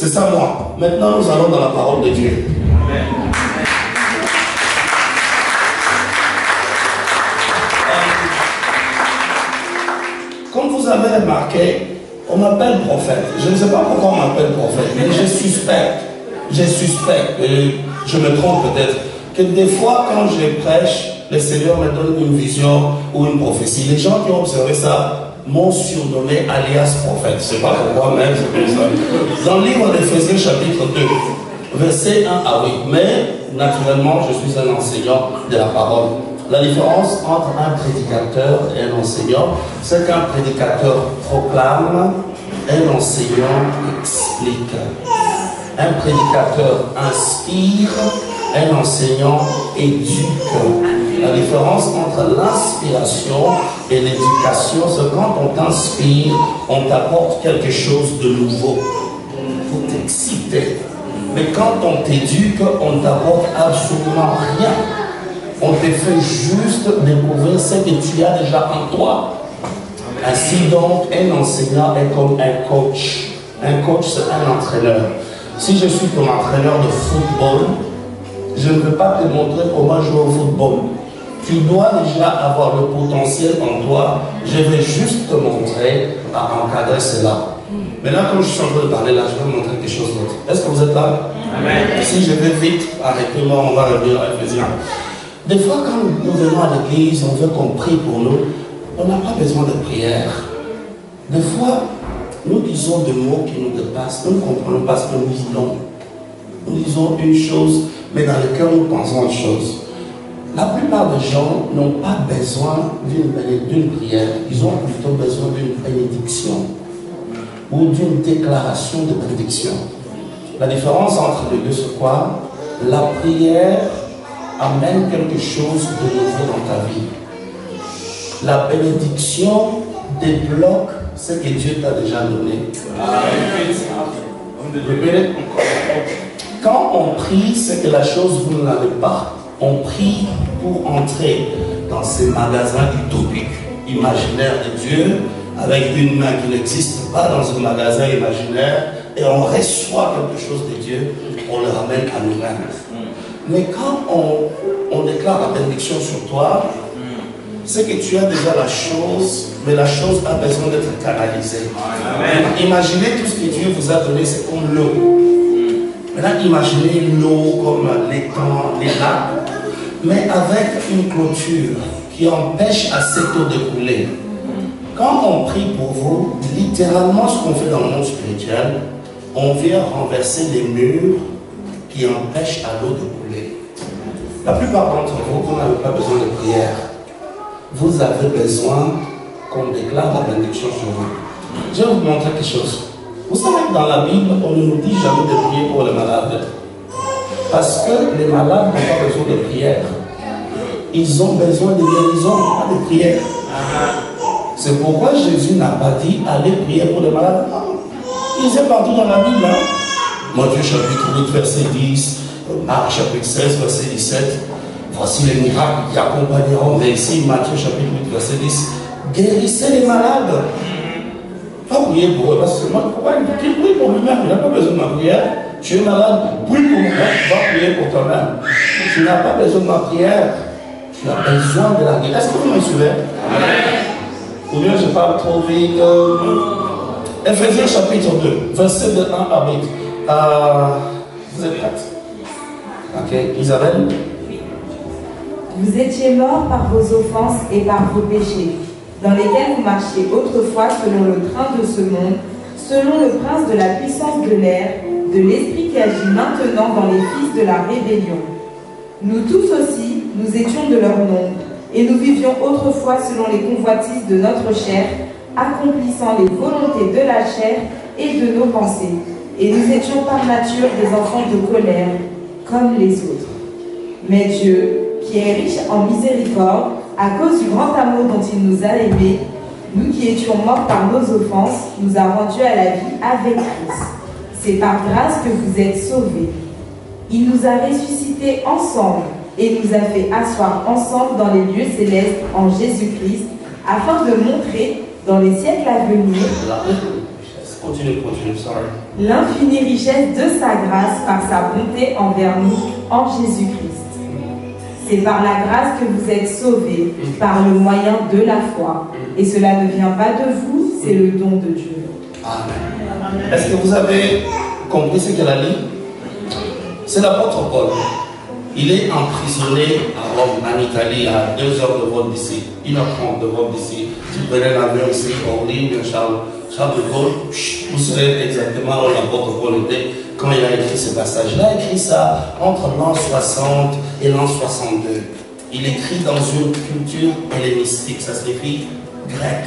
C'est ça moi. Maintenant, nous allons dans la parole de Dieu. Comme vous avez remarqué, on m'appelle prophète. Je ne sais pas pourquoi on m'appelle prophète, mais je suspecte, et je me trompe peut-être, que des fois quand je prêche, le Seigneur me donne une vision ou une prophétie. Les gens qui ont observé ça m'ont surnommé alias prophète. Je ne sais pas pourquoi même, c'est comme ça. Dans le livre d'Éphésiens chapitre 2, versets 1 à 8. Mais, naturellement, je suis un enseignant de la parole. La différence entre un prédicateur et un enseignant, c'est qu'un prédicateur proclame, un enseignant explique. Un prédicateur inspire, un enseignant éduque. La différence entre l'inspiration et l'éducation, c'est quand on t'inspire, on t'apporte quelque chose de nouveau pour t'exciter. Mais quand on t'éduque, on ne t'apporte absolument rien. On te fait juste découvrir ce que tu as déjà en toi. Ainsi donc, un enseignant est comme un coach. Un coach, c'est un entraîneur. Si je suis ton entraîneur de football, je ne veux pas te montrer comment jouer au football. Tu dois déjà avoir le potentiel en toi. Je vais juste te montrer à encadrer cela. Maintenant, comme je suis en train de parler là, je vais vous montrer quelque chose d'autre. Est-ce que vous êtes là? Amen. Si je vais vite, arrêtez-moi, on va revenir à Éphésiens. Des fois, quand nous venons à l'église, on veut qu'on prie pour nous, on n'a pas besoin de prière. Des fois, nous disons des mots qui nous dépassent, nous ne comprenons pas ce que nous disons. Nous disons une chose, mais dans le cœur, nous pensons autre chose. La plupart des gens n'ont pas besoin d'une prière, ils ont plutôt besoin d'une bénédiction ou d'une déclaration de prédiction. La différence entre les deux, c'est quoi? La prière amène quelque chose de nouveau dans ta vie. La bénédiction débloque ce que Dieu t'a déjà donné. Quand on prie, c'est que la chose, vous ne l'avez pas. On prie pour entrer dans ces magasins utopiques, imaginaires de Dieu, avec une main qui n'existe pas dans un magasin imaginaire, et on reçoit quelque chose de Dieu, on le ramène à nous-mêmes. Mais quand on déclare la bénédiction sur toi, c'est que tu as déjà la chose, mais la chose a besoin d'être canalisée. Amen. Imaginez tout ce que Dieu vous a donné, c'est comme l'eau. Maintenant, imaginez l'eau comme l'étang, les lacs, mais avec une clôture qui empêche à cette eau de couler. Quand on prie pour vous, littéralement ce qu'on fait dans le monde spirituel, on vient renverser les murs qui empêchent à l'eau de couler. La plupart d'entre vous, vous n'avez pas besoin de prière. Vous avez besoin qu'on déclare la bénédiction sur vous. Je vais vous montrer quelque chose. Vous savez que dans la Bible, on ne nous dit jamais de prier pour les malades. Parce que les malades n'ont pas besoin de prière. Ils ont besoin de guérison, pas de prière. C'est pourquoi Jésus n'a pas dit allez prier pour les malades. Non. Il est partout dans la Bible. Matthieu chapitre 8, verset 10, Marc chapitre 16, verset 17. Voici les miracles qui accompagneront. Mais ici, Matthieu chapitre 8, verset 10. Guérissez les malades. Pas prier pour eux. Parce que pourquoi il prie pour lui-même? Il n'a pas besoin de ma prière. Tu es malade, prie pour moi. Va prier pour toi-même. Tu n'as pas besoin de ma prière. Tu as besoin de la guérison. Est-ce que vous me suivez? Ou bien je parle trop vite. Éphésiens chapitre 2, verset de 1 à 8. Vous êtes prêts? Ok, Isabelle? Vous étiez morts par vos offenses et par vos péchés, dans lesquels vous marchiez autrefois selon le train de ce monde, selon le prince de la puissance de l'air, de l'esprit qui agit maintenant dans les fils de la rébellion. Nous tous aussi, nous étions de leur nombre, et nous vivions autrefois selon les convoitises de notre chair, accomplissant les volontés de la chair et de nos pensées. Et nous étions par nature des enfants de colère, comme les autres. Mais Dieu, qui est riche en miséricorde, à cause du grand amour dont il nous a aimés, nous qui étions morts par nos offenses, nous a rendus à la vie avec Christ. C'est par grâce que vous êtes sauvés. Il nous a ressuscités ensemble et nous a fait asseoir ensemble dans les lieux célestes en Jésus-Christ, afin de montrer dans les siècles à venir. continue, sorry. L'infinie richesse de sa grâce par sa bonté envers nous en Jésus-Christ. C'est par la grâce que vous êtes sauvés, par le moyen de la foi. Et cela ne vient pas de vous, c'est le don de Dieu. Amen. Est-ce que vous avez compris ce qu'elle a dit? C'est l'apôtre Paul. Il est emprisonné à Rome, en Italie, à 2 heures de vol d'ici, 1h30 de vol d'ici. Si vous prenez l'avion ici, Orly, Charles de Gaulle, vous savez exactement où l'apôtre Paul était quand il a écrit ce passage. Il a écrit ça entre l'an 60 et l'an 62. Il écrit dans une culture hellénistique, ça signifie grec.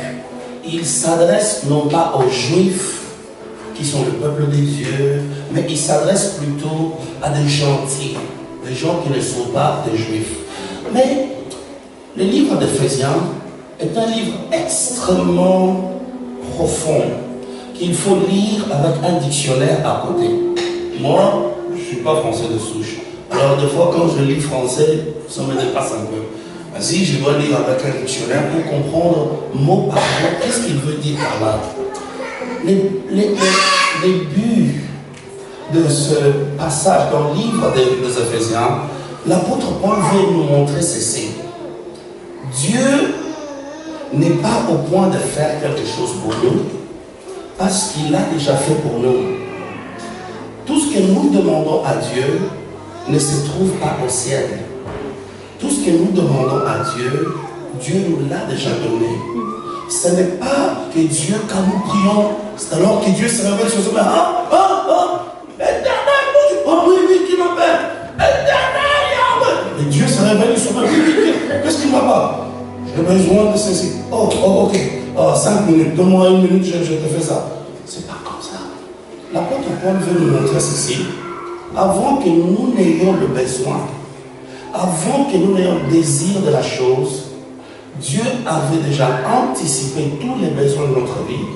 Il s'adresse non pas aux Juifs, qui sont le peuple de Dieu, mais il s'adresse plutôt à des gentils, des gens qui ne sont pas des Juifs. Mais le livre d'Éphésiens est un livre extrêmement profond, qu'il faut lire avec un dictionnaire à côté. Moi, je ne suis pas français de souche. Alors des fois, quand je lis français, ça me dépasse un peu. Si je dois lire avec un dictionnaire pour comprendre mot par mot, qu'est-ce qu'il veut dire par là? Les buts de ce passage dans le livre des Éphésiens, l'apôtre Paul veut nous montrer ceci. Dieu n'est pas au point de faire quelque chose pour nous parce qu'il l'a déjà fait pour nous. Tout ce que nous demandons à Dieu ne se trouve pas au ciel. Tout ce que nous demandons à Dieu, Dieu nous l'a déjà donné. Ce n'est pas que Dieu, quand nous prions, c'est alors que Dieu se révèle sur ce moment. Éternel, oh oui, qui m'appelle? Éternel, Yahweh. Et Dieu se révèle sur ce moment. Qu'est-ce qu'il ne va pas? J'ai besoin de ceci. Oh, ok. 5 minutes, donne-moi 1 minute, je te fais ça. C'est pas comme ça. L'apôtre Paul veut nous montrer ceci. Avant que nous n'ayons le besoin, avant que nous n'ayons le désir de la chose, Dieu avait déjà anticipé tous les besoins de notre vie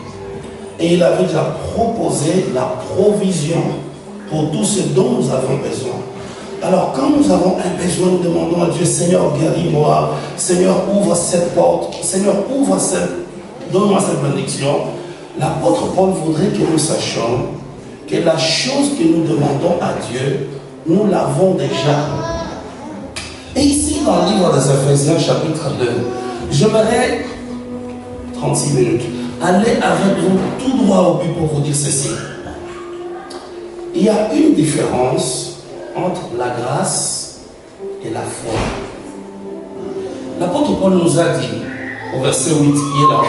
et il avait déjà proposé la provision pour tout ce dont nous avons besoin. Alors quand nous avons un besoin, nous demandons à Dieu, Seigneur, guéris-moi, Seigneur, ouvre cette porte, Seigneur, ouvre cette, donne-moi cette bénédiction. L'apôtre Paul voudrait que nous sachions que la chose que nous demandons à Dieu, nous l'avons déjà. Et ici, dans le livre des Éphésiens, chapitre 2, j'aimerais, 36 minutes, aller avec vous tout droit au but pour vous dire ceci. Il y a une différence entre la grâce et la foi. L'apôtre Paul nous a dit, au verset 8, qui est là,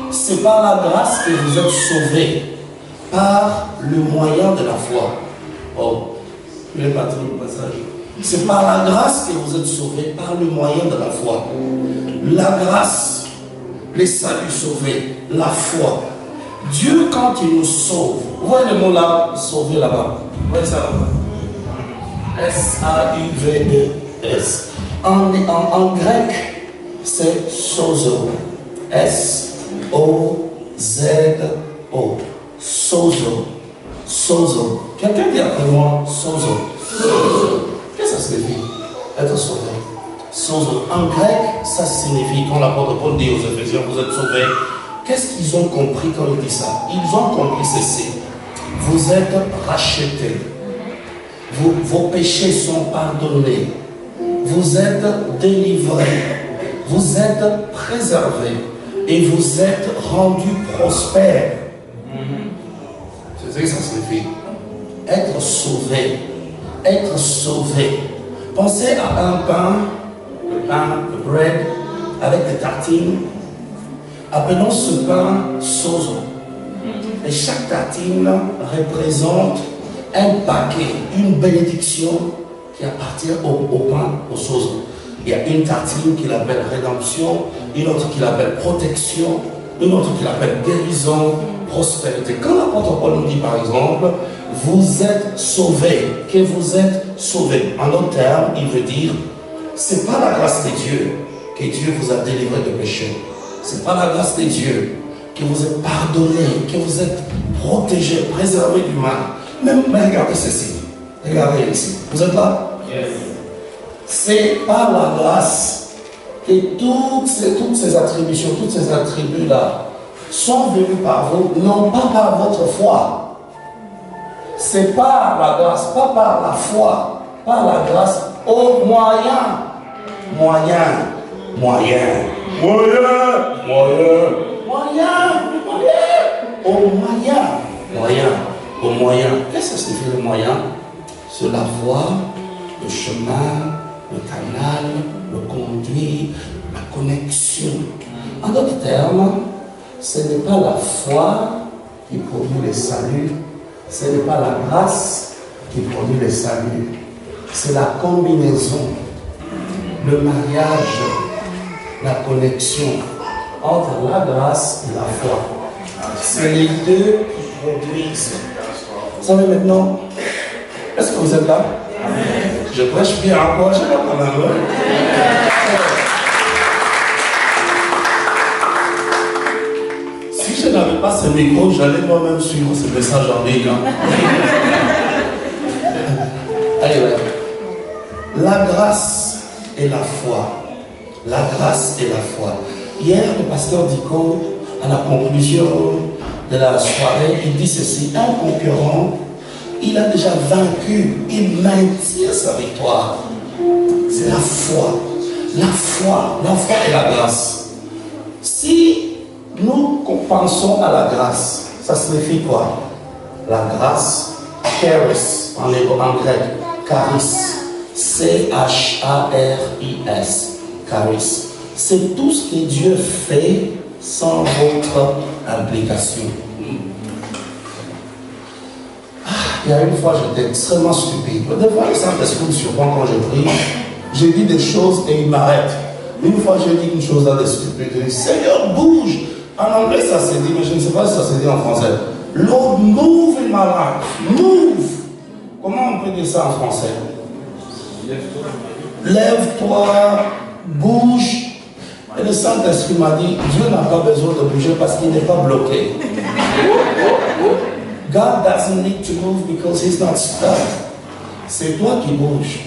c'est par la grâce que vous êtes sauvés, par le moyen de la foi. Oh, je n'ai pas trouvé le passage. C'est par la grâce que vous êtes sauvés, par le moyen de la foi. La grâce, les saluts sauvés, la foi. Dieu, quand il nous sauve, vous voyez le mot là, sauver là-bas. Vous voyez ça là-bas? S-A-U-V-E-S. En grec, c'est sozo. S-O-Z-O. Sozo. Sozo. Quelqu'un dit après moi, sozo. Qu'est-ce que ça signifie? Être sauvé. Sozo. En grec, ça signifie, quand l'apôtre Paul dit aux Éphésiens, vous êtes sauvés, qu'est-ce qu'ils ont compris quand il dit ça? Ils ont compris ceci. Vous êtes rachetés. Vos péchés sont pardonnés. Vous êtes délivrés. Vous êtes préservés. Et vous êtes rendus prospères. C'est ce que ça signifie. Être sauvé. Être sauvé. Pensez à un pain, le bread, avec des tartines. Appelons ce pain sozo. Et chaque tartine représente un paquet, une bénédiction qui appartient au pain, au sozo. Il y a une tartine qui l'appelle rédemption, une autre qui l'appelle protection, une autre qui l'appelle guérison, prospérité. Quand l'apôtre Paul nous dit par exemple, vous êtes sauvés, que vous êtes sauvés. En d'autres termes, il veut dire, c'est pas la grâce de Dieu que Dieu vous a délivré de péché. C'est pas la grâce de Dieu que vous êtes pardonné, que vous êtes protégé, préservé du mal. Mais regardez ceci. Regardez ici. Vous êtes là? Yes. C'est par la grâce que toutes ces attributions, tous ces attributs-là sont venus par vous, non pas par votre foi. C'est par la grâce, pas par la foi, par la grâce, au moyen, au moyen. Qu'est-ce que signifie le moyen? C'est la voie, le chemin, le canal, le conduit, la connexion. En d'autres termes, ce n'est pas la foi qui produit le salut, ce n'est pas la grâce qui produit le salut, c'est la combinaison, le mariage, la connexion entre la grâce et la foi. C'est les deux qui produisent. Vous savez maintenant, est-ce que vous êtes là? Je prêche bien encore, je vois quand même. Si je n'avais pas ce micro, j'allais moi-même suivre ce message en ligne. Allez, ouais. La grâce et la foi. La grâce et la foi. Hier, le pasteur Dico, à la conclusion de la soirée, il dit ceci: un concurrent, il a déjà vaincu, il maintient sa victoire. C'est la foi. La foi et la grâce. Si nous pensons à la grâce, ça signifie quoi? La grâce, charis, en grec, charis, C-H-A-R-I-S, charis. C'est tout ce que Dieu fait sans votre implication. Il y a une fois, j'étais extrêmement stupide. Des fois, le Saint-Esprit me surprend quand je prie. Je dis des choses et il m'arrête. Une fois, j'ai dit une chose là de stupide. Je dis, Seigneur, bouge. En anglais, ça se dit, mais je ne sais pas si ça se dit en français. Lord, move in my life. Move. Comment on peut dire ça en français? Lève-toi, bouge. Et le Saint-Esprit m'a dit, Dieu n'a pas besoin de bouger parce qu'il n'est pas bloqué. God doesn't need to move because he's not stuck. C'est toi qui bouges.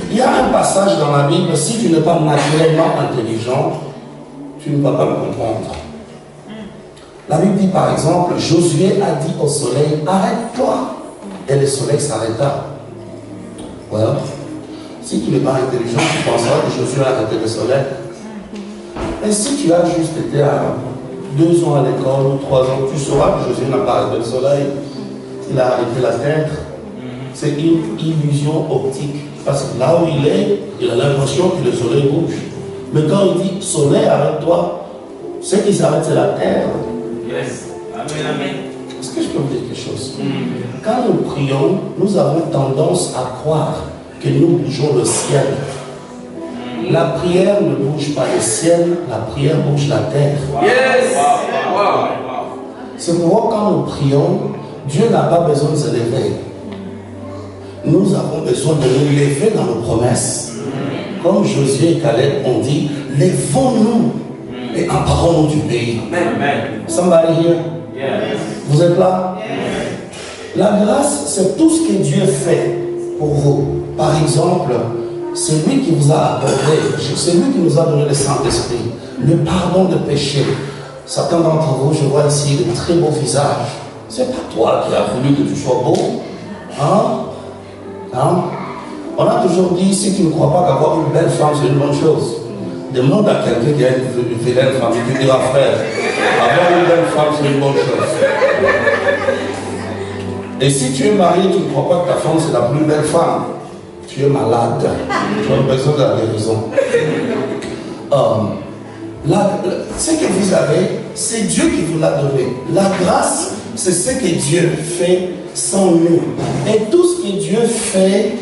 Il y a un passage dans la Bible, si tu n'es pas naturellement intelligent, tu ne vas pas me comprendre. La Bible dit par exemple, Josué a dit au soleil, arrête-toi. Et le soleil s'arrêta. Well, si tu n'es pas intelligent, tu penseras que Josué a arrêté le soleil. Et si tu as juste été à 2 ans à l'école ou 3 ans, tu sauras que Josué n'a pas arrêté le soleil. Il a arrêté la terre. C'est une illusion optique. Parce que là où il a l'impression que le soleil bouge. Mais quand il dit soleil, arrête-toi, ce qui s'arrête, c'est la terre. Yes. Amen, amen. Est-ce que je peux vous dire quelque chose? Quand nous prions, nous avons tendance à croire que nous bougeons le ciel. La prière ne bouge pas le ciel, la prière bouge la terre. Yes. C'est pourquoi quand nous prions, Dieu n'a pas besoin de se lever. Nous avons besoin de nous lever dans nos promesses. Comme Josué et Caleb ont dit, lèvons-nous et emparons-nous du pays. Amen. Somebody here? Yes. Vous êtes là? La grâce, c'est tout ce que Dieu fait pour vous. Par exemple, c'est lui qui vous a accordé, c'est lui qui nous a donné le Saint-Esprit, le pardon de péché. Certains d'entre vous, je vois ici de très beaux visages. C'est pas toi qui as voulu que tu sois beau. On a toujours dit, si tu ne crois pas qu'avoir une belle femme, c'est une bonne chose, demande à quelqu'un qui a une vilaine femme, tu diras, frère, avoir une belle femme, c'est une bonne chose. Et si tu es marié, tu ne crois pas que ta femme, c'est la plus belle femme, tu es malade. Tu as besoin de la guérison. Ce que vous avez, c'est Dieu qui vous l'a donné. La grâce, c'est ce que Dieu fait sans nous. Et tout ce que Dieu fait,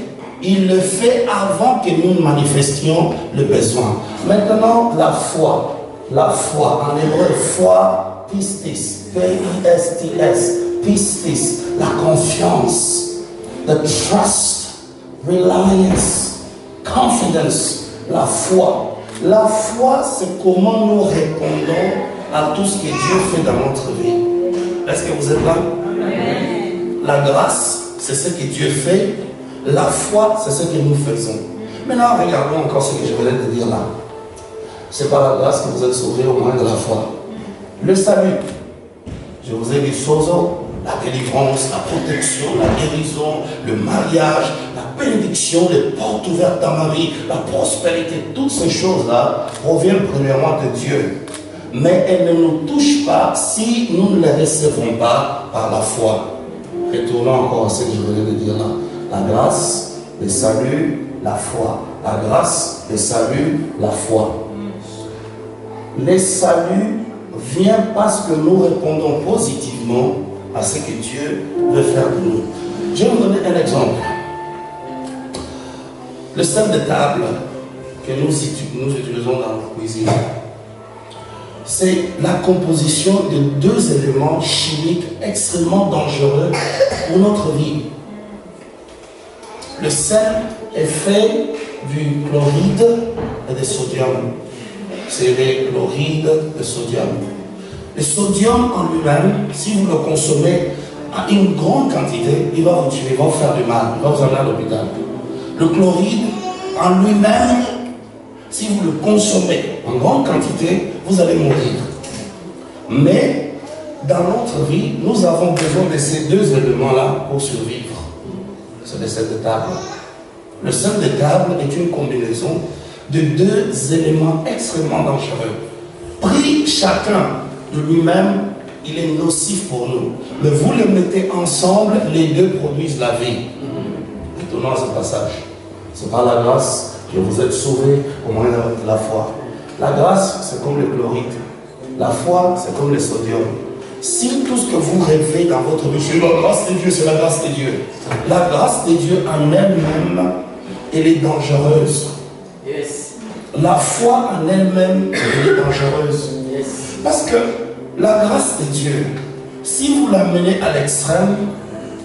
il le fait avant que nous manifestions le besoin. Maintenant, la foi. La foi, en hébreu, foi, pistis, P-I-S-T-S, pistis, la confiance, the trust, reliance, confidence, la foi. La foi, c'est comment nous répondons à tout ce que Dieu fait dans notre vie. Est-ce que vous êtes là? Amen. La grâce, c'est ce que Dieu fait. La foi, c'est ce que nous faisons. Maintenant, regardons encore ce que je venais de dire là. C'est par la grâce que vous êtes sauvés au moyen de la foi. Le salut. Je vous ai dit sozo, la délivrance, la protection, la guérison, le mariage, la bénédiction, les portes ouvertes dans ma vie, la prospérité, toutes ces choses-là proviennent premièrement de Dieu. Mais elles ne nous touchent pas si nous ne les recevons pas par la foi. Retournons encore à ce que je venais de dire là. La grâce, le salut, la foi. La grâce, le salut, la foi. Le salut vient parce que nous répondons positivement à ce que Dieu veut faire de nous. Je vais vous donner un exemple. Le sel de table que nous utilisons dans la cuisine, c'est la composition de deux éléments chimiques extrêmement dangereux pour notre vie. Le sel est fait du chloride et du sodium. C'est les chlorides de sodium. Le sodium en lui-même, si vous le consommez à une grande quantité, il va vous tuer, il va vous faire du mal, il va vous emmener à l'hôpital. Le chloride en lui-même, si vous le consommez en grande quantité, vous allez mourir. Mais dans notre vie, nous avons besoin de ces deux éléments-là pour survivre. C'est le sel de table. Le sel de table est une combinaison de deux éléments extrêmement dangereux. Pris chacun de lui-même, il est nocif pour nous. Mais vous les mettez ensemble, les deux produisent la vie. Étonnant ce passage. C'est par la grâce que vous êtes sauvés au moyen de la foi. La grâce, c'est comme le chloride. La foi, c'est comme le sodium. Si tout ce que vous rêvez dans votre vie, c'est la grâce de Dieu, c'est la grâce de Dieu. La grâce de Dieu en elle-même, elle est dangereuse. Yes. La foi en elle-même, elle est dangereuse. Yes. Parce que la grâce de Dieu, si vous la menez à l'extrême,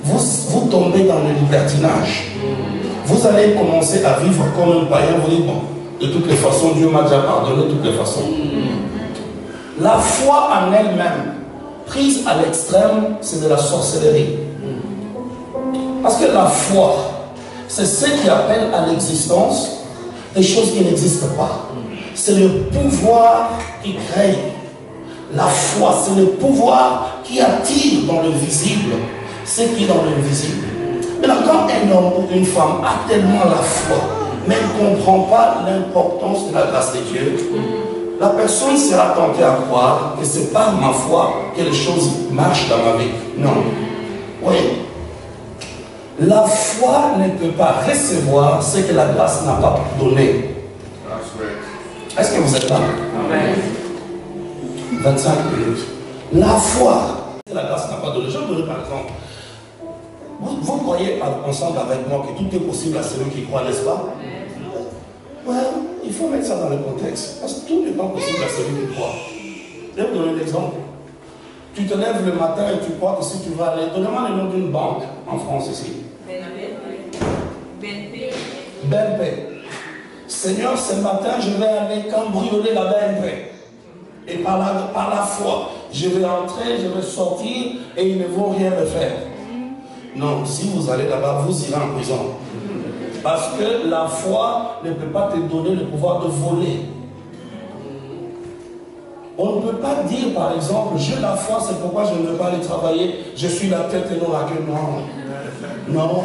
vous tombez dans le libertinage. Vous allez commencer à vivre comme un païen. Vous dites, bon, de toutes les façons, Dieu m'a déjà pardonné de toutes les façons. La foi en elle-même, prise à l'extrême, c'est de la sorcellerie. Parce que la foi, c'est ce qui appelle à l'existence des choses qui n'existent pas. C'est le pouvoir qui crée. La foi, c'est le pouvoir qui attire dans le visible ce qui est dans l'invisible. Maintenant, quand un homme ou une femme a tellement la foi, mais ne comprend pas l'importance de la grâce de Dieu, la personne sera tentée à croire que c'est par ma foi que les choses marchent dans ma vie. Non. Oui. La foi ne peut pas recevoir ce que la grâce n'a pas donné. Est-ce que vous êtes là? Amen. 25 minutes. La foi, la grâce n'a pas donné. Je vais vous donner par exemple. Vous croyez ensemble avec moi que tout est possible à celui qui croit, n'est-ce pas? Ouais, il faut mettre ça dans le contexte. Parce que tout n'est pas possible à celui qui croit. Je vais vous donner un exemple. Tu te lèves le matin et tu crois que si tu vas aller... Donnez-moi le nom d'une banque en France ici. BNP. Seigneur, ce matin, je vais aller cambrioler la BNP. Et par la foi, je vais entrer, je vais sortir et ils ne vont rien me faire. Non, si vous allez là-bas, vous irez en prison. Parce que la foi ne peut pas te donner le pouvoir de voler. On ne peut pas dire, par exemple, j'ai la foi, c'est pourquoi je ne veux pas aller travailler, je suis la tête et non la queue. Non. Non.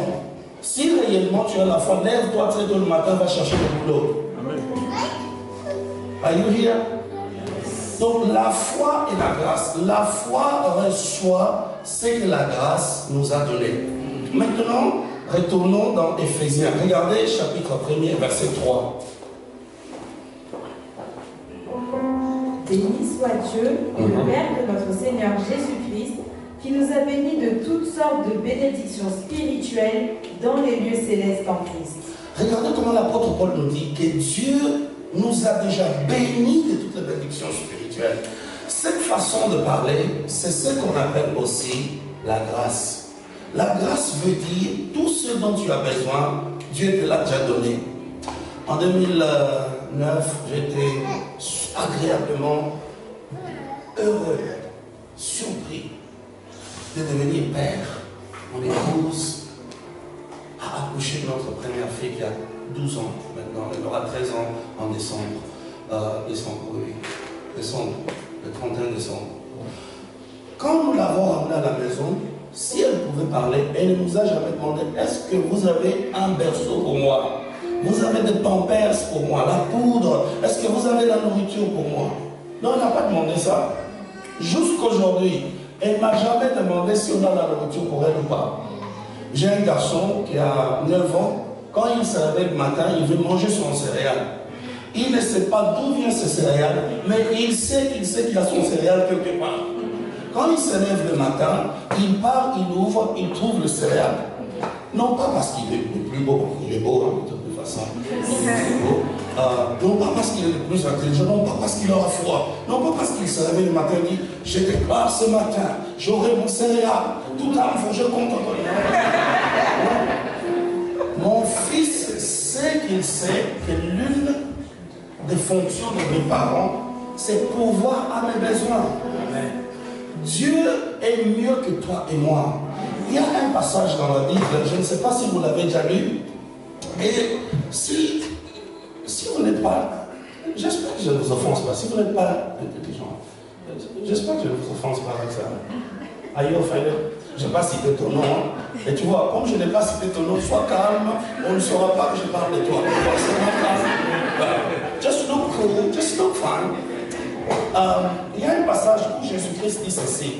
Si réellement tu as la foi, lève-toi très tôt le matin, va chercher le boulot. Are you here? Donc la foi et la grâce. La foi reçoit ce que la grâce nous a donné. Maintenant, retournons dans Éphésiens. Regardez chapitre 1er, verset 3. Béni soit Dieu, le Père de notre Seigneur Jésus-Christ, qui nous a bénis de toutes sortes de bénédictions spirituelles dans les lieux célestes en Christ. Regardez comment l'apôtre Paul nous dit que Dieu nous a déjà bénis de toutes les bénédictions spirituelles. Cette façon de parler, c'est ce qu'on appelle aussi la grâce. La grâce veut dire tout ce dont tu as besoin, Dieu te l'a déjà donné. En 2009, j'étais agréablement heureux, surpris de devenir père. Mon épouse a accouché de notre première fille qui a 12 ans maintenant. Elle aura 13 ans en décembre. Le 31 décembre. Quand nous l'avons ramenée à la maison, si elle pouvait parler, elle ne nous a jamais demandé, est-ce que vous avez un berceau pour moi? Vous avez des pampers pour moi, la poudre, est-ce que vous avez la nourriture pour moi? Non, elle n'a pas demandé ça. Jusqu'aujourd'hui, elle ne m'a jamais demandé si on a la nourriture pour elle ou pas. J'ai un garçon qui a 9 ans, quand il se réveille le matin, il veut manger son céréale. Il ne sait pas d'où vient ce céréale, mais il sait qu'il a son céréale quelque part. Quand il se lève le matin, il part, il ouvre, il trouve le céréale. Non pas parce qu'il est le plus beau, il est beau, hein, de toute façon. Non pas parce qu'il est le plus intelligent, non pas parce qu'il aura froid, non pas parce qu'il se réveille le matin et dit, je déclare ce matin, j'aurai mon céréale, tout âme, je compte encore. Mon fils sait qu'il sait que l'une des fonctions de mes parents, c'est pourvoir à mes besoins. Dieu est mieux que toi et moi. Il y a un passage dans la Bible, je ne sais pas si vous l'avez déjà lu, et si vous n'êtes pas, j'espère que je ne vous offense pas, si vous n'êtes pas intelligent, j'espère que je ne vous offense pas avec ça. Aïe, je n'ai pas cité ton nom, hein. Et tu vois, comme je n'ai pas cité ton nom, sois calme, on ne saura pas que je parle de toi. Just look cool, just look fine. Il y a un passage où Jésus-Christ dit ceci.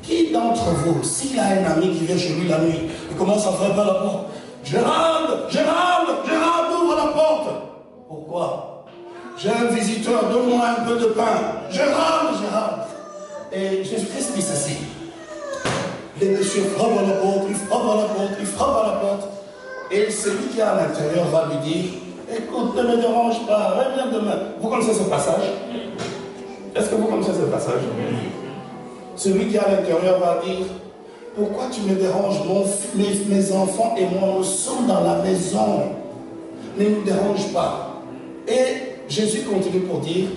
Qui d'entre vous, s'il a un ami qui vient chez lui la nuit, il commence à frapper à la porte, Gérald, ouvre la porte. Pourquoi? J'ai un visiteur, donne-moi un peu de pain. Gérald. Et Jésus-Christ dit ceci. Les messieurs frappent à la porte, il frappe à la porte. Et celui qui est à l'intérieur va lui dire, écoute, ne me dérange pas, reviens demain. Vous connaissez ce passage? Est-ce que vous connaissez ce passage? Celui qui est à l'intérieur va dire, pourquoi tu me déranges? Mes enfants et moi, nous sommes dans la maison. Ne nous dérange pas. Et Jésus continue pour dire,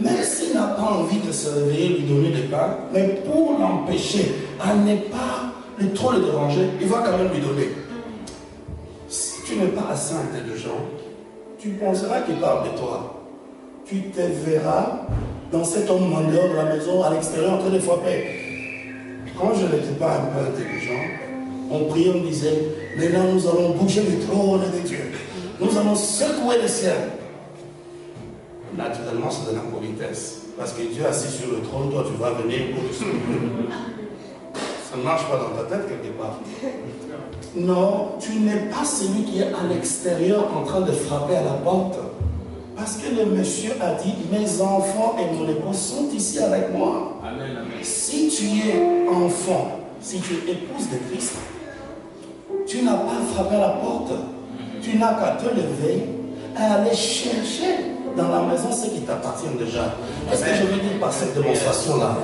même s'il n'a pas envie de se réveiller, lui donner des pains, mais pour l'empêcher à ne pas trop le déranger, il va quand même lui donner. Si tu n'es pas assez intelligent, tu penseras qu'il parle de toi. Tu te verras dans cet homme mendiant de la maison, à l'extérieur, en train de frapper. Quand je n'étais pas un peu intelligent, on priait, on disait, maintenant nous allons bouger le trône de Dieu. Nous allons secouer le ciel. Naturellement, c'est de la politesse. Parce que Dieu est assis sur le trône, toi tu vas venir pour le secouer. Ça ne marche pas dans ta tête quelque part. Non, tu n'es pas celui qui est à l'extérieur en train de frapper à la porte. Parce que le monsieur a dit, mes enfants et mon épouse sont ici avec moi. Amen, amen. Si tu es enfant, si tu es épouse de Christ, tu n'as pas frappé à la porte. Tu n'as qu'à te lever et aller chercher dans la maison ce qui t'appartient déjà. Qu'est-ce que je veux dire par cette démonstration-là?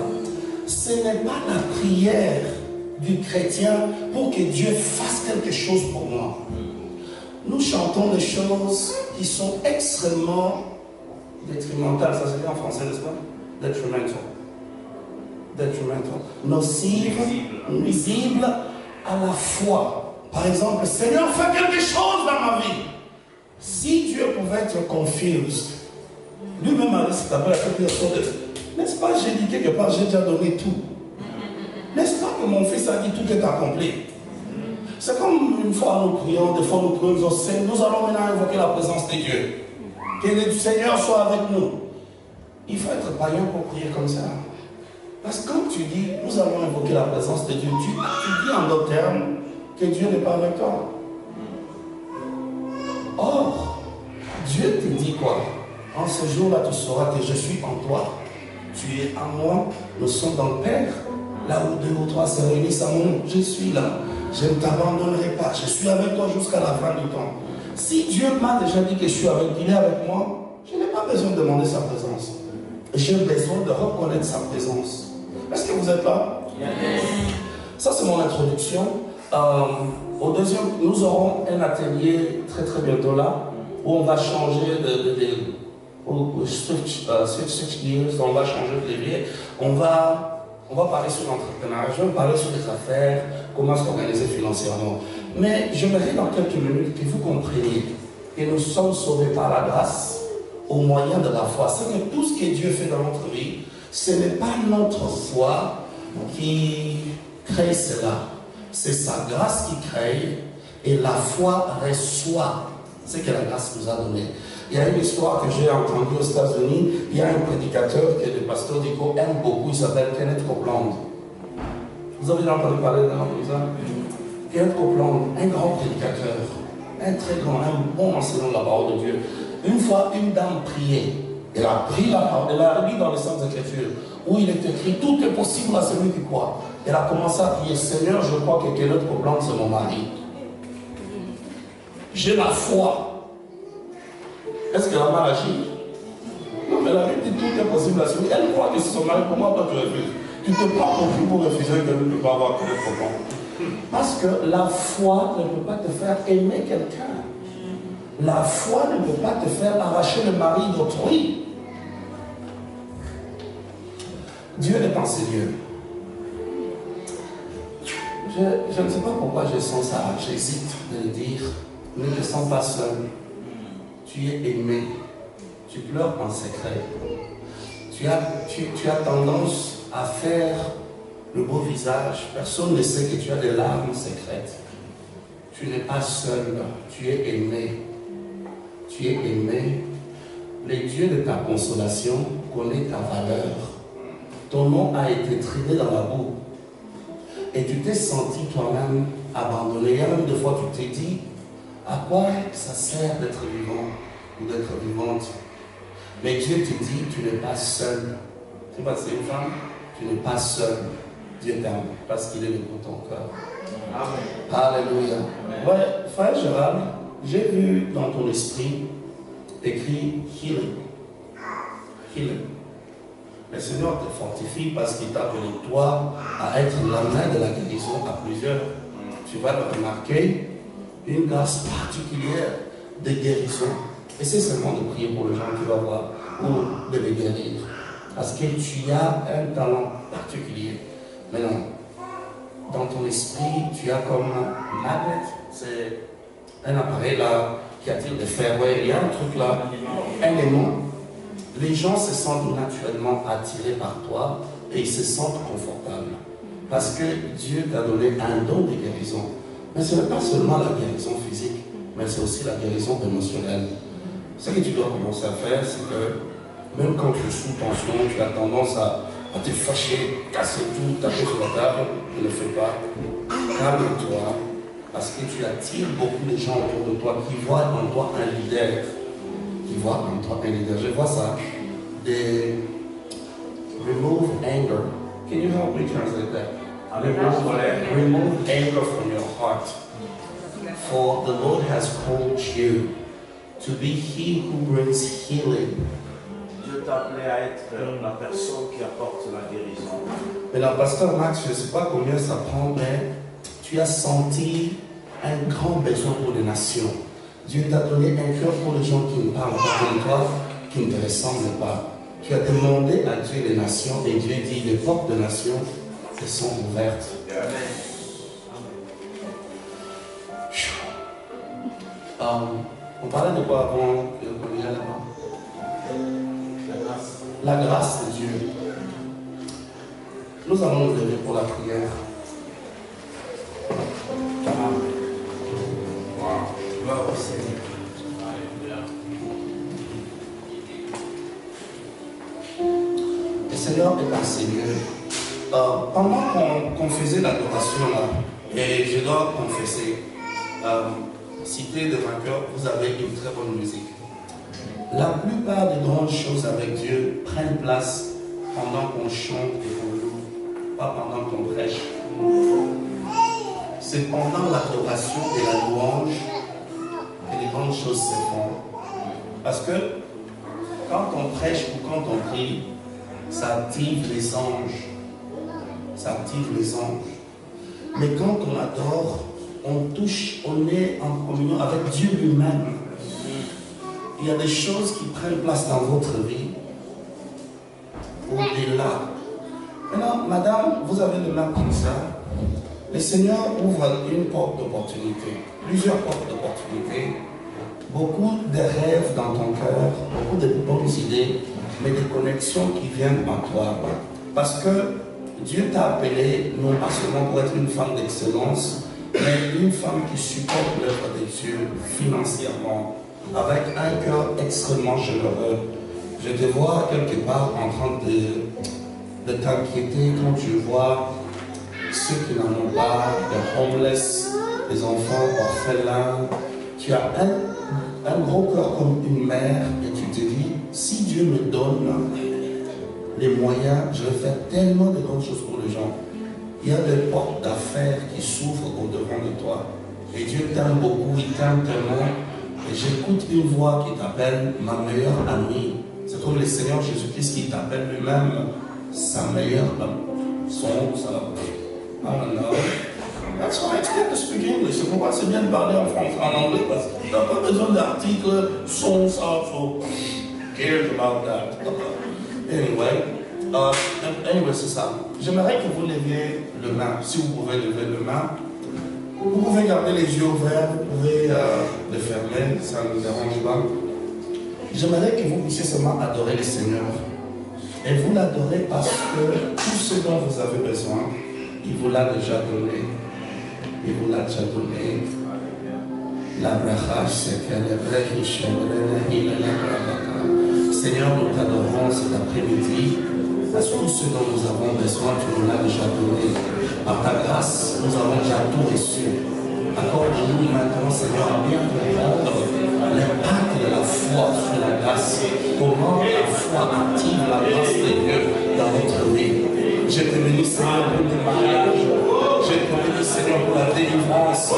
Ce n'est pas la prière du chrétien pour que Dieu fasse quelque chose pour moi. Nous chantons des choses qui sont extrêmement détrimentales. Ça se dit en français, n'est-ce pas? Detrimental. Nocives, nuisibles à la foi. Par exemple, Seigneur, fais quelque chose dans ma vie. Si Dieu pouvait être confused, lui-même a dit, c'est après la question de, n'est-ce pas, j'ai dit quelque part, j'ai déjà donné tout. N'est-ce pas que mon fils a dit tout est accompli? C'est comme une fois nous prions, des fois nous prions, nous allons maintenant invoquer la présence de Dieu. Que le Seigneur soit avec nous. Il faut être païen pour prier comme ça. Parce que quand tu dis, nous allons invoquer la présence de Dieu, tu dis en d'autres termes que Dieu n'est pas avec toi. Or, Dieu te dit quoi? En ce jour-là, tu sauras que je suis en toi. Tu es en moi, nous sommes dans le Père. Là où 2 ou 3 se réunissent à mon nom, je suis là. Je ne t'abandonnerai pas. Je suis avec toi jusqu'à la fin du temps. Si Dieu m'a déjà dit que je suis avec, il est avec moi, je n'ai pas besoin de demander sa présence. J'ai besoin de reconnaître sa présence. Est-ce que vous êtes là? Yes. Ça, c'est mon introduction. Au deuxième, nous aurons un atelier très très bientôt là, où on va changer switch gears, on va changer de levier. On va parler sur l'entrepreneuriat, je vais parler sur les affaires, comment s'organiser financièrement. Mais j'aimerais dans quelques minutes que vous compreniez que nous sommes sauvés par la grâce au moyen de la foi. C'est que tout ce que Dieu fait dans notre vie, ce n'est pas notre foi qui crée cela. C'est sa grâce qui crée et la foi reçoit ce que la grâce nous a donné. Il y a une histoire que j'ai entendue aux États-Unis. Il y a un prédicateur que le pasteur Dico aime beaucoup, il s'appelle Kenneth Copeland. Vous avez déjà entendu parler d'un homme comme ça? Kenneth Copeland, un grand prédicateur, un très grand, un bon enseignant de la parole de Dieu. Une fois, une dame priait. Elle a pris la parole, elle a lu dans les Saintes Écritures, où il est écrit, tout est possible à celui qui croit. Elle a commencé à prier, Seigneur, je crois que Kenneth Copeland, c'est mon mari. J'ai la foi. Est-ce qu'elle a mal agi? Non, mais la Bible dit tout est possible à celui. Elle croit que c'est son mari, comment toi tu refuses? Tu te prends pour qui pour refuser que ne peut pas avoir Kenneth Copeland? Parce que la foi ne peut pas te faire aimer quelqu'un. La foi ne peut pas te faire arracher le mari d'autrui. Dieu est en ces lieux. Je ne sais pas pourquoi je sens ça, j'hésite de le dire. Ne te sens pas seul. Tu es aimé. Tu pleures en secret. Tu as tendance à faire le beau visage. Personne ne sait que tu as des larmes secrètes. Tu n'es pas seul. Tu es aimé. Tu es aimé. Le Dieu de ta consolation connaît ta valeur. Ton nom a été traîné dans la boue. Et tu t'es senti toi-même abandonné. Il y a même des fois tu t'es dit, à quoi ça sert d'être vivant ou d'être vivante? Mais Dieu te dit, tu n'es pas seul. Tu vois, c'est une femme, tu n'es pas seul. Dieu t'aime parce qu'il est le bon ton cœur. Amen. Alléluia. Ouais, frère Gérald, j'ai vu dans ton esprit écrit healing. Healing. Le Seigneur te fortifie parce qu'il t'a appelé toi à être la main de la guérison à plusieurs. Tu vas le remarquer, une grâce particulière de guérison. Et c'est seulement de prier pour les gens que tu vas voir ou de les guérir. Parce que tu as un talent particulier. Maintenant, dans ton esprit, tu as comme un magnet, c'est un appareil là qui attire des fers. Ouais, il y a un truc là, un aimant. Les gens se sentent naturellement attirés par toi et ils se sentent confortables. Parce que Dieu t'a donné un don de guérison. Mais ce n'est pas seulement la guérison physique, mais c'est aussi la guérison émotionnelle. Ce que tu dois commencer à faire, c'est que même quand tu es sous tension, tu as tendance à te fâcher, casser tout, taper sur la table, ne le fais pas. Calme-toi, parce que tu attires beaucoup de gens autour de toi qui voient en toi un leader. Qui voient en toi un leader. Je vois ça. Remove anger. Can you help me translate that? Remove anger from your heart. For the Lord has called you to be he who brings healing. Dieu t'a appelé à être la personne qui apporte la guérison. Mais là, pasteur Max, je ne sais pas combien ça prend, mais tu as senti un grand besoin pour les nations. Dieu t'a donné un cœur pour les gens qui ne parlent pas comme toi, qui ne te ressemblent pas. Tu as demandé à Dieu les nations et Dieu dit les portes des nations te sont ouvertes. On parlait de quoi avant qu'on y aille là-bas? La grâce de Dieu. Nous allons nous lever pour la prière. Gloire au Seigneur. Le Seigneur est dans ces lieux. Pendant qu'on faisait l'adoration là, et je dois confesser, Cité de vainqueurs, vous avez une très bonne musique. La plupart des grandes choses avec Dieu prennent place pendant qu'on chante et qu'on loue, pas pendant qu'on prêche. C'est pendant l'adoration et la louange que les grandes choses se font. Parce que quand on prêche ou quand on prie, ça active les anges. Ça active les anges. Mais quand on adore, on touche, on est en communion avec Dieu lui-même. Il y a des choses qui prennent place dans votre vie au-delà. Maintenant, madame, vous avez le main comme ça. Le Seigneur ouvre une porte d'opportunité, plusieurs portes d'opportunité beaucoup de rêves dans ton cœur, beaucoup de bonnes idées, mais des connexions qui viennent à toi. Parce que Dieu t'a appelé, non pas seulement pour être une femme d'excellence, mais une femme qui supporte l'œuvre de Dieu financièrement, avec un cœur extrêmement généreux. Je te vois quelque part en train de t'inquiéter quand tu vois ceux qui n'en ont pas, les homeless, les enfants orphelins. Tu as un gros cœur comme une mère et tu te dis, si Dieu me donne les moyens, je vais faire tellement de grandes choses pour les gens. Il y a des portes d'affaires qui s'ouvrent au-devant de toi. Et Dieu t'aime beaucoup, il t'aime tellement. Et j'écoute une voix qui t'appelle ma meilleure amie. C'est comme le Seigneur Jésus-Christ qui t'appelle lui-même sa meilleure amie. I don't know. That's why it's good to speak English. C'est pourquoi c'est bien de parler en anglais, parce que tu n'as pas besoin d'articles, son, ça, so cares about that. Anyway, c'est ça. J'aimerais que vous leviez le main, si vous pouvez lever le main. Vous pouvez garder les yeux ouverts, vous pouvez les fermer, ça ne nous dérange pas. J'aimerais que vous puissiez seulement adorer le Seigneur. Et vous l'adorez parce que tout ce dont vous avez besoin, il vous l'a déjà donné. Il vous l'a déjà donné. Seigneur, nous t'adorons cet après-midi. Parce que tout ce dont nous avons besoin, tu nous l'as déjà donné. Par ta grâce, nous avons déjà tout reçu. Accorde-nous maintenant, Seigneur, à bien comprendre l'impact de la foi sur la grâce. Comment la foi active la grâce de Dieu dans notre vie. Je te bénis, Seigneur, pour le mariage. Je te bénis, Seigneur, pour la délivrance.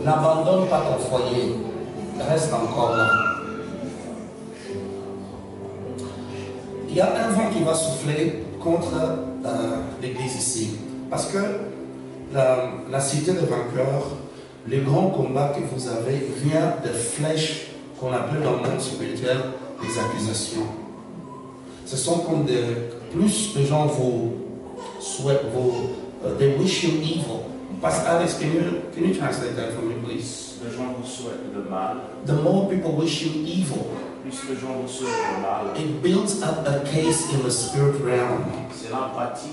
N'abandonne pas ton foyer, reste encore là. Il y a un vent qui va souffler contre l'église ici, parce que la cité des vainqueurs, le grand combat que vous avez vient des flèches qu'on appelle dans le monde spirituel des accusations. Ce sont comme plus de gens vous souhaitent, they wish you evil. Pastor Alex, can you translate that for me, please? Les gens vous souhaitent le mal. The more people wish you evil, Plus les gens vous souhaitent le mal. it builds up a case in the spirit realm Cela bâtit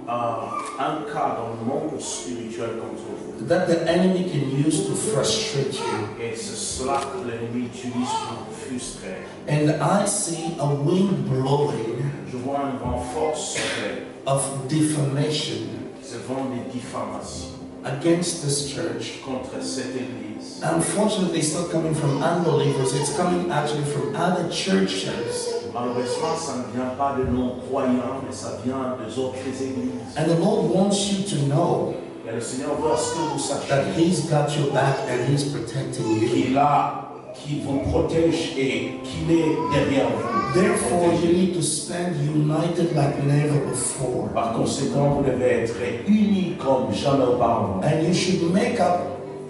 un cas dans le monde spirituel contre vous. that the enemy can use to frustrate you. Et c'est cela que l'ennemi utilise pour vous frustrer. And I see a wind blowing Je vois un vent fort souffler. of defamation Ce vent de diffamation against this church. contre cette église. Unfortunately, it's not coming from unbelievers, it's coming actually from other churches. Malheureusement, ça ne vient pas de non-croyants, mais ça vient des autres églises. And the Lord wants you to know Et le Seigneur veut à ce que vous sachiez that He's got your back and He's protecting you. qu'il a, qu'il vous protège et qu'il est derrière vous. Therefore, you need to stand united like never before. Par conséquent, vous devez être unis comme jamais auparavant. And you should make up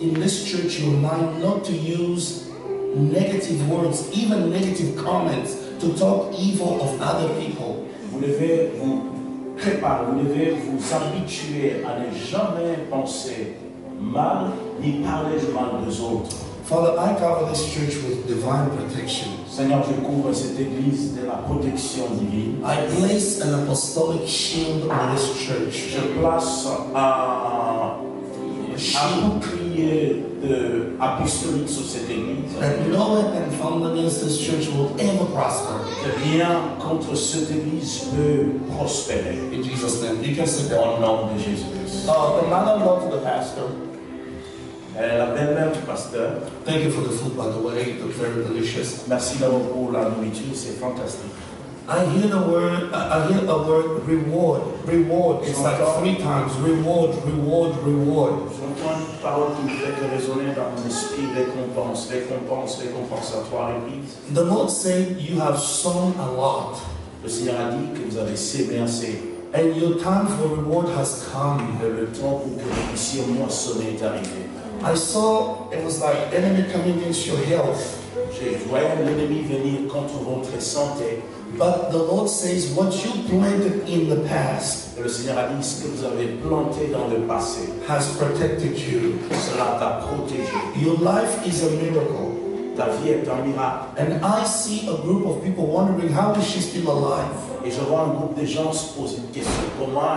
in this church your mind not to use negative words, even negative comments, to talk evil of other people. Vous devez vous préparer, vous devez vous habituer à ne jamais penser mal ni parler du mal des autres. Father, I cover this church with divine protection. Seigneur, je couvre cette église de la protection divine. I place an apostolic shield on this church. Je place un bouclier apostolique sur cette église. That no weapon formed against this church will ever prosper. Que rien contre cette église peut prospérer. In Jesus' name, you can sit down. Au nom de Jésus-Christ. The mother-in-law to the pastor. La belle-mère du pasteur. Thank you for the food, by the way. It looked very delicious. Merci d'abord pour la nourriture, c'est fantastique. I hear a word reward. Reward. It's like 3 times. Reward, reward, reward. J'entends une parole qui me fait résonner dans mon esprit, récompense, récompense, récompense à 3 reprises. The Lord said you have sown a lot. Le Seigneur a dit que vous avez sémé assez. And your time for reward has come. Et le temps pour que vous puissiez moissonner est arrivé. I saw it was like enemy coming against your health. Je voyais l'ennemi venir contre votre santé. But the Lord says, what you planted in the past Et le Seigneur a dit ce que vous avez planté dans le passé. has protected you. Cela t'a protégé. Your life is a miracle. Ta vie est un miracle. And I see a group of people wondering, how is she still alive? Et je vois un groupe de gens se poser une question. Comment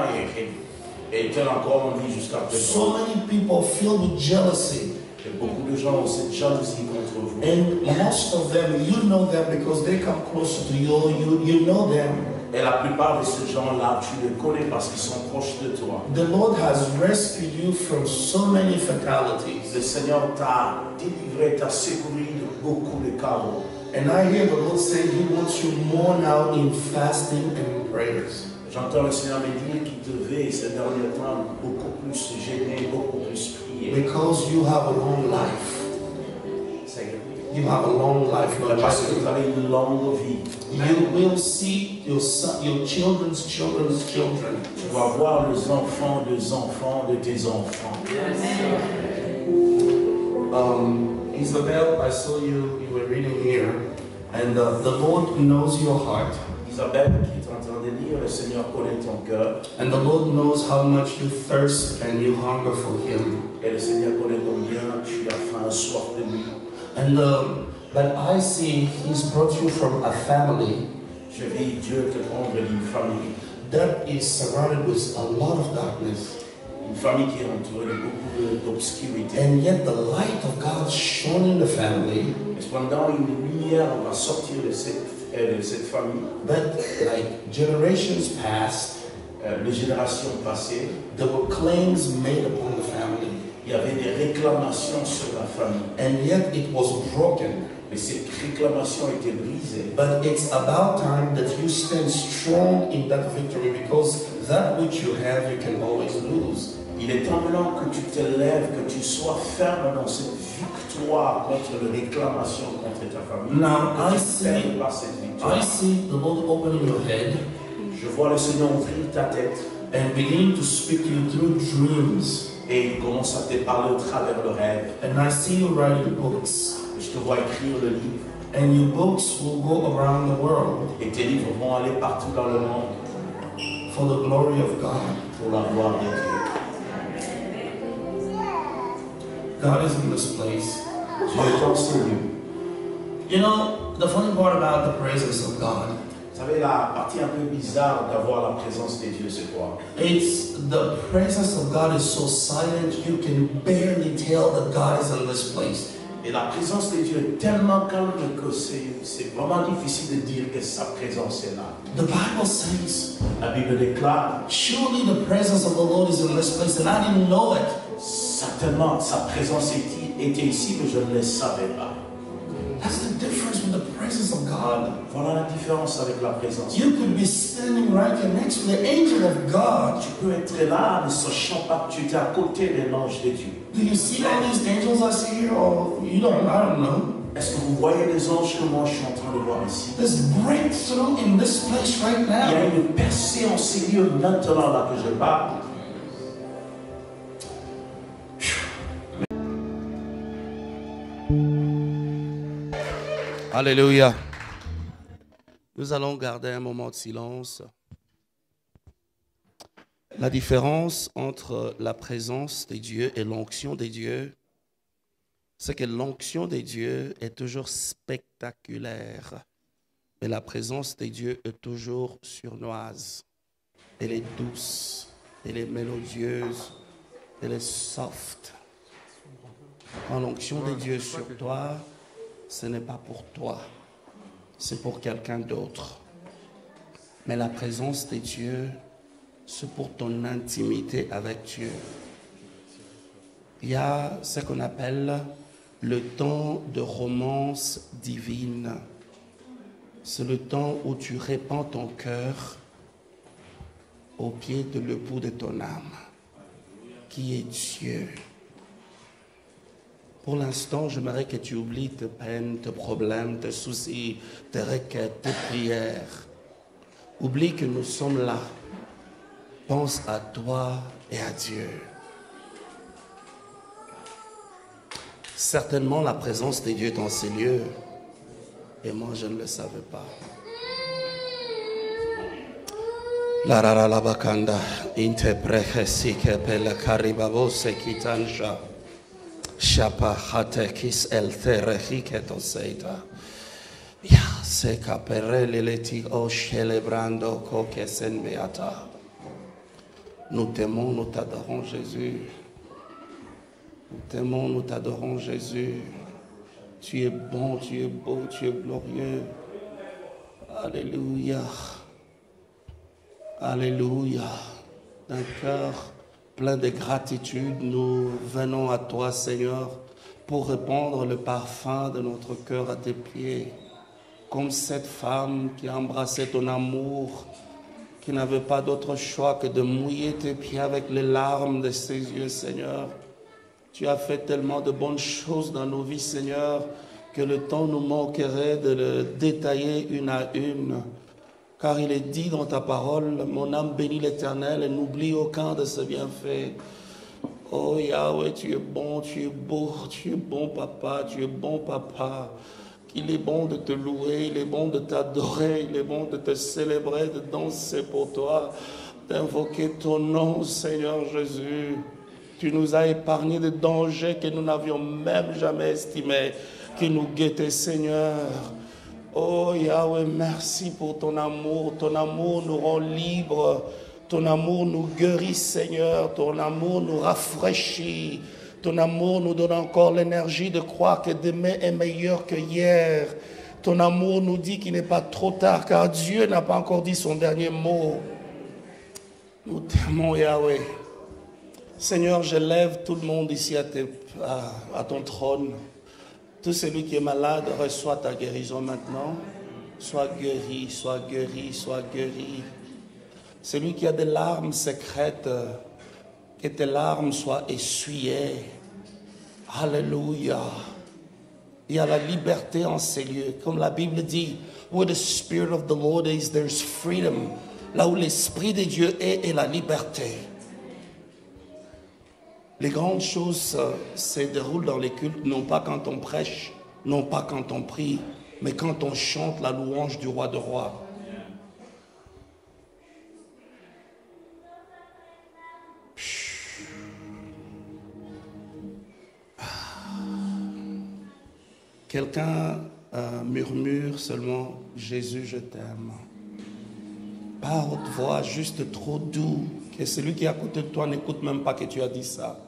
est-elle encore en vie jusqu'à So présent? many people filled with jealousy. Et beaucoup de gens ont cette jalousie contre vous. And most of them, you know them because they come closer to you. You know them. Et la plupart de ces gens-là, tu les connais parce qu'ils sont proches de toi. The Lord has rescued you from so many fatalities. Le Seigneur t'a délivré, t'a secouru de beaucoup de chaos. And I hear the Lord say He wants you more now in fasting and in prayers. J'entends le Seigneur me dire qu'il devait ces derniers temps beaucoup plus gêner, beaucoup plus prier. Because you have a long life. You have a long life, Lord. Parce que vous avez une longue vie. You will see your son, your children's children's children. Tu vas voir les enfants des enfants de tes enfants. Isabel, I saw you were reading here, and the Lord knows your heart. Isabelle, qui est en train de lire, le Seigneur connaît ton cœur. And the Lord knows how much you thirst and you hunger for Him. Et le Seigneur connaît combien tu as faim, soif de lui. And but I see He's brought you from a family Je vis Dieu te prendre d'une famille. that is surrounded with a lot of darkness. Une famille qui est entourée de beaucoup d'obscurité. And yet the light of God shone in the family. Et cependant, une lumière va sortir de cette famille. But like generations past, Les générations passées, there were claims made upon the family. il y avait des réclamations sur la famille. And yet it was broken. Mais ces réclamations étaient brisées. But it's about time that you stand strong in that victory, because that which you have, you can always lose. Il est temps maintenant que tu te lèves, que tu sois ferme dans cette victoire contre les réclamations contre ta famille. Now, Que I tu perdes see, pas cette victoire. I see the Lord opening your head Je vois le Seigneur ouvrir ta tête and beginning to speak to you through dreams. et il commence à te parler au travers le rêve. And I see you writing books. Je te vois écrire le livre And your books will go around the world et tes livres vont aller partout dans le monde for the glory of God. pour la gloire de Dieu. God is in this place. Dieu est dans ce lieu. You know, the funny part about the presence of God, Vous savez, la partie un peu bizarre d'avoir la présence de Dieu, c'est quoi? it's the presence of God is so silent you can barely tell that God is in this place. Et la présence de Dieu est tellement calme que c'est vraiment difficile de dire que sa présence est là. The Bible says, La Bible déclare, surely the presence of the Lord is in this place, and I didn't know it. certainement sa présence était ici, mais je ne le savais pas. That's the difference with the presence of God. Voilà la différence avec la présence. You could be standing right here next to the angel of God. Tu peux être là, ne sachant pas que tu étais à côté de l'ange de Dieu. Do you see all these angels I see here? Or you don't, I don't know. Est-ce que vous voyez les anges que moi je suis en train de voir ici? There's breakthrough in this place right Il y a now. une percée en ces lieux maintenant là que je parle. Alléluia. Nous allons garder un moment de silence. La différence entre la présence de Dieu et l'onction de Dieu, c'est que l'onction de Dieu est toujours spectaculaire, mais la présence de Dieu est toujours sournoise. Elle est douce, elle est mélodieuse, elle est soft. Quand l'onction de Dieu est sur toi, ce n'est pas pour toi, c'est pour quelqu'un d'autre. Mais la présence de Dieu, c'est pour ton intimité avec Dieu. Il y a ce qu'on appelle le temps de romance divine. C'est le temps où tu répands ton cœur au pied de l'époux de ton âme, qui est Dieu. Pour l'instant, j'aimerais que tu oublies tes peines, tes problèmes, tes soucis, tes requêtes, tes prières. Oublie que nous sommes là. Pense à toi et à Dieu. Certainement la présence de Dieu dans ces lieux. Et moi je ne le savais pas. La rara la bakanda interprète si que pela caribabo se kitanja chapa hate kis el terre que toseita ya se capere leti o celebrando coque sen beata. Nous t'aimons, nous t'adorons Jésus. Nous t'aimons, nous t'adorons Jésus. Tu es bon, tu es beau, tu es glorieux. Alléluia. Alléluia. D'un cœur plein de gratitude, nous venons à toi, Seigneur, pour répandre le parfum de notre cœur à tes pieds. Comme cette femme qui a embrassé ton amour, qui n'avait pas d'autre choix que de mouiller tes pieds avec les larmes de ses yeux, Seigneur. Tu as fait tellement de bonnes choses dans nos vies, Seigneur, que le temps nous manquerait de le détailler une à une. Car il est dit dans ta parole, mon âme bénit l'Éternel et n'oublie aucun de ses bienfaits. Oh Yahweh, tu es bon, tu es beau, tu es bon papa, tu es bon papa. Il est bon de te louer, il est bon de t'adorer, il est bon de te célébrer, de danser pour toi, d'invoquer ton nom, Seigneur Jésus. Tu nous as épargné des dangers que nous n'avions même jamais estimés, qui nous guettaient, Seigneur. Oh Yahweh, merci pour ton amour. Ton amour nous rend libres. Ton amour nous guérit, Seigneur. Ton amour nous rafraîchit. Ton amour nous donne encore l'énergie de croire que demain est meilleur que hier. Ton amour nous dit qu'il n'est pas trop tard, car Dieu n'a pas encore dit son dernier mot. Nous t'aimons, Yahweh. Seigneur, je lève tout le monde ici à ton trône. Tout celui qui est malade, reçoit ta guérison maintenant. Sois guéri, sois guéri, sois guéri. Celui qui a des larmes secrètes, que tes larmes soient essuyées. Alléluia. Il y a la liberté en ces lieux. Comme la Bible dit, where the Spirit of the Lord is, there's freedom. Là où l'Esprit de Dieu est la liberté. Les grandes choses se déroulent dans les cultes, non pas quand on prêche, non pas quand on prie, mais quand on chante la louange du roi de rois. Quelqu'un murmure seulement « Jésus, je t'aime ». Pas à haute voix, juste trop doux, que celui qui est à côté de toi n'écoute même pas que tu as dit ça.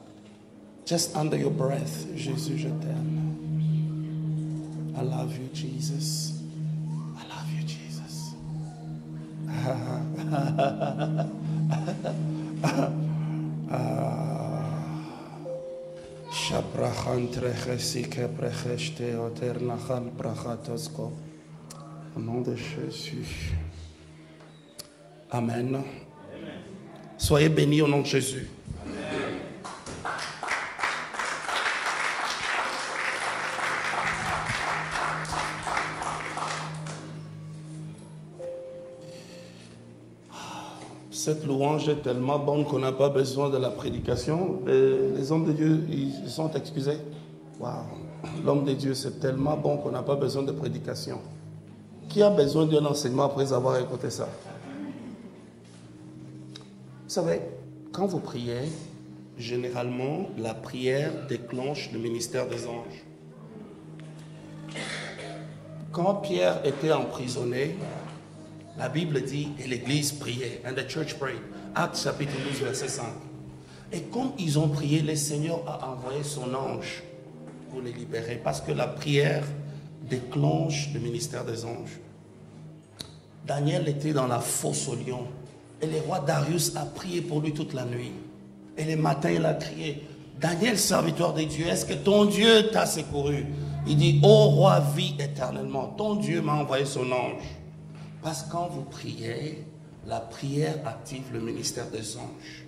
Just under your breath, Jésus, je t'aime. I love you, Jesus. I love you, Jesus. Au nom de Jésus. Amen. Soyez bénis au nom de Jésus. Cette louange est tellement bonne qu'on n'a pas besoin de la prédication. Les hommes de Dieu, ils sont excusés. Wow. L'homme de Dieu, c'est tellement bon qu'on n'a pas besoin de prédication. Qui a besoin d'un enseignement après avoir écouté ça? Vous savez, quand vous priez, généralement, la prière déclenche le ministère des anges. Quand Pierre était emprisonné, la Bible dit, et l'Église priait, and the church prayed. Actes chapitre 12, verset 5. Et comme ils ont prié, le Seigneur a envoyé son ange pour les libérer, parce que la prière déclenche le ministère des anges. Daniel était dans la fosse aux lions, et le roi Darius a prié pour lui toute la nuit. Et le matin, il a crié, Daniel, serviteur de Dieu, est-ce que ton Dieu t'a secouru? Il dit, ô roi, vis éternellement, ton Dieu m'a envoyé son ange. Parce que quand vous priez, la prière active le ministère des anges.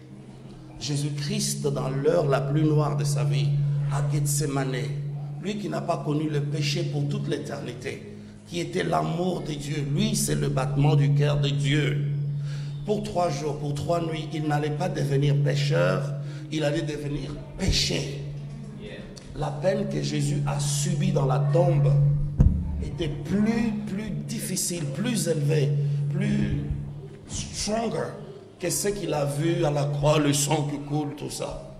Jésus-Christ, dans l'heure la plus noire de sa vie, à Gethsemane, lui qui n'a pas connu le péché pour toute l'éternité, qui était l'amour de Dieu, lui c'est le battement du cœur de Dieu. Pour 3 jours, pour 3 nuits, il n'allait pas devenir pécheur, il allait devenir péché. la peine que Jésus a subie dans la tombe était plus difficile, plus élevée, plus stronger que ce qu'il a vu à la croix, le sang qui coule, tout ça.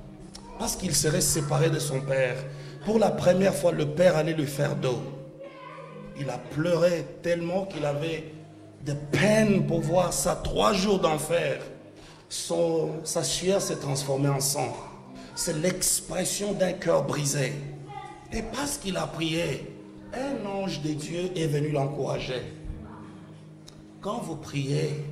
Parce qu'il serait séparé de son père. Pour la première fois, le père allait lui faire dos. Il a pleuré tellement qu'il avait de peine pour voir ça. 3 jours d'enfer. Sa chair s'est transformée en sang. C'est l'expression d'un cœur brisé. Et parce qu'il a prié, un ange de Dieu est venu l'encourager. Quand vous priez,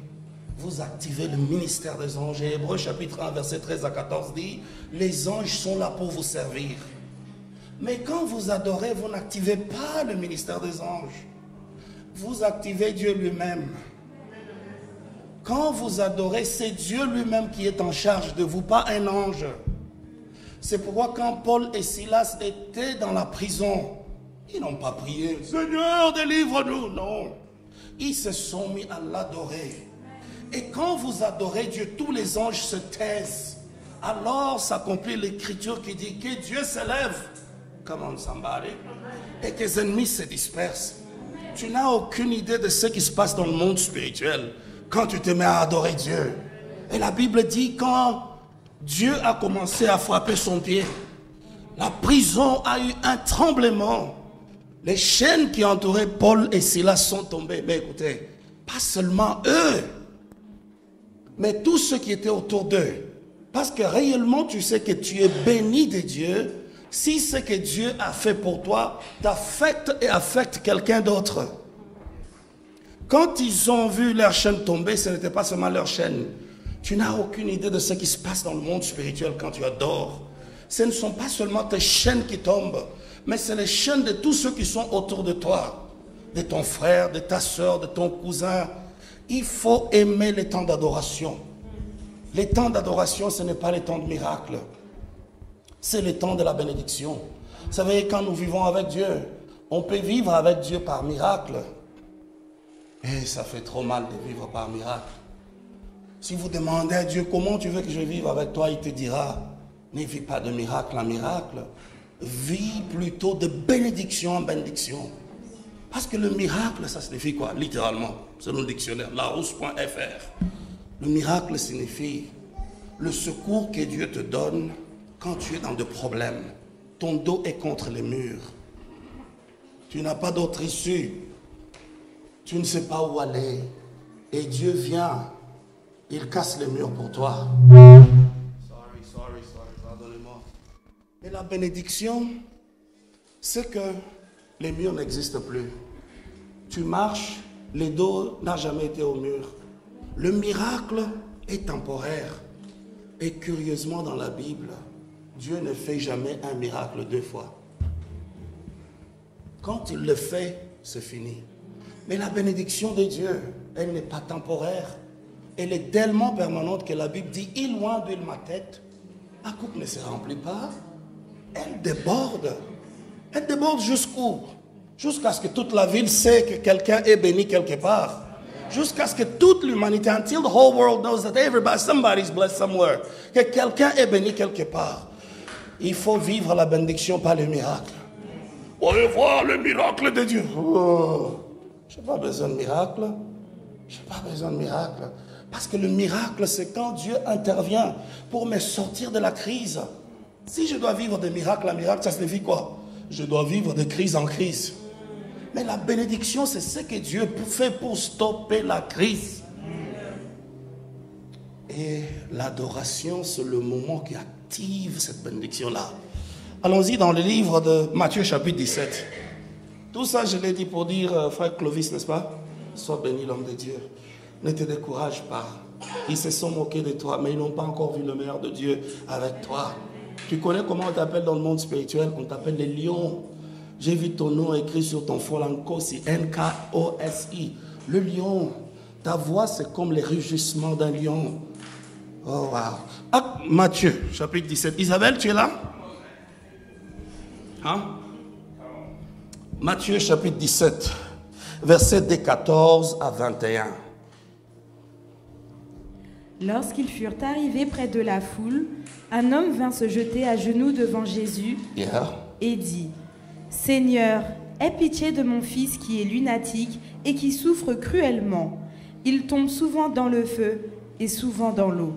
vous activez le ministère des anges. Et Hébreux chapitre 1, verset 13 à 14 dit, les anges sont là pour vous servir. Mais quand vous adorez, vous n'activez pas le ministère des anges. Vous activez Dieu lui-même. Quand vous adorez, c'est Dieu lui-même qui est en charge de vous, pas un ange. C'est pourquoi quand Paul et Silas étaient dans la prison, ils n'ont pas prié, Seigneur, délivre-nous. Non. Ils se sont mis à l'adorer. Et quand vous adorez Dieu, tous les anges se taisent. Alors s'accomplit l'écriture qui dit que Dieu s'élève. Come on, somebody. Et que les ennemis se dispersent. Tu n'as aucune idée de ce qui se passe dans le monde spirituel quand tu te mets à adorer Dieu. Et la Bible dit quand Dieu a commencé à frapper son pied, la prison a eu un tremblement. Les chaînes qui entouraient Paul et Silas sont tombées. Mais écoutez, pas seulement eux, mais tous ceux qui étaient autour d'eux. Parce que réellement, tu sais que tu es béni de Dieu si ce que Dieu a fait pour toi t'affecte et affecte quelqu'un d'autre. Quand ils ont vu leur chaîne tomber, ce n'était pas seulement leur chaîne. Tu n'as aucune idée de ce qui se passe dans le monde spirituel quand tu adores. Ce ne sont pas seulement tes chaînes qui tombent, mais c'est les chaînes de tous ceux qui sont autour de toi. De ton frère, de ta soeur, de ton cousin. Il faut aimer les temps d'adoration. Les temps d'adoration, ce n'est pas les temps de miracle. C'est le temps de la bénédiction. Vous savez, quand nous vivons avec Dieu, on peut vivre avec Dieu par miracle. Et ça fait trop mal de vivre par miracle. Si vous demandez à Dieu comment tu veux que je vive avec toi, il te dira, ne vis pas de miracle en miracle. Vis plutôt de bénédiction en bénédiction. Parce que le miracle, ça signifie quoi? Littéralement, selon le dictionnaire, larousse.fr. Le miracle signifie le secours que Dieu te donne quand tu es dans des problèmes. Ton dos est contre les murs. Tu n'as pas d'autre issue. Tu ne sais pas où aller. Et Dieu vient. Il casse les murs pour toi. Sorry, pardonnez-moi. Et la bénédiction, c'est que les murs n'existent plus. Tu marches, le dos n'a jamais été au mur. Le miracle est temporaire. Et curieusement dans la Bible, Dieu ne fait jamais un miracle 2 fois. Quand il le fait, c'est fini. Mais la bénédiction de Dieu, elle n'est pas temporaire. Elle est tellement permanente que la Bible dit, il loin d'huile ma tête, ma coupe ne se remplit pas. Elle déborde. Elle déborde jusqu'où? Jusqu'à ce que toute la ville sait que quelqu'un est béni quelque part. Jusqu'à ce que toute l'humanité, until the whole world knows that somebody's blessed somewhere, que quelqu'un est béni quelque part. Il faut vivre la bénédiction par le miracle. On veut voir le miracle de Dieu. Oh, je n'ai pas besoin de miracle. Je n'ai pas besoin de miracle. Parce que le miracle, c'est quand Dieu intervient pour me sortir de la crise. Si je dois vivre de miracle en miracle, ça signifie quoi? Je dois vivre de crise en crise. Mais la bénédiction, c'est ce que Dieu fait pour stopper la crise. Et l'adoration, c'est le moment qui active cette bénédiction-là. Allons-y dans le livre de Matthieu chapitre 17. Tout ça, je l'ai dit pour dire, frère Clovis, n'est-ce pas? Sois béni l'homme de Dieu. Ne te décourage pas. Ils se sont moqués de toi, mais ils n'ont pas encore vu le meilleur de Dieu avec toi. Tu connais comment on t'appelle dans le monde spirituel? On t'appelle les lions. J'ai vu ton nom écrit sur ton front, Nkosi, N-K-O-S-I. Le lion. Ta voix, c'est comme les rugissements d'un lion. Oh, wow. Ah, Matthieu, chapitre 17. Isabelle, tu es là? Hein? Matthieu, chapitre 17, versets de 14 à 21. Lorsqu'ils furent arrivés près de la foule, un homme vint se jeter à genoux devant Jésus et dit « Seigneur, aie pitié de mon fils qui est lunatique et qui souffre cruellement. Il tombe souvent dans le feu et souvent dans l'eau.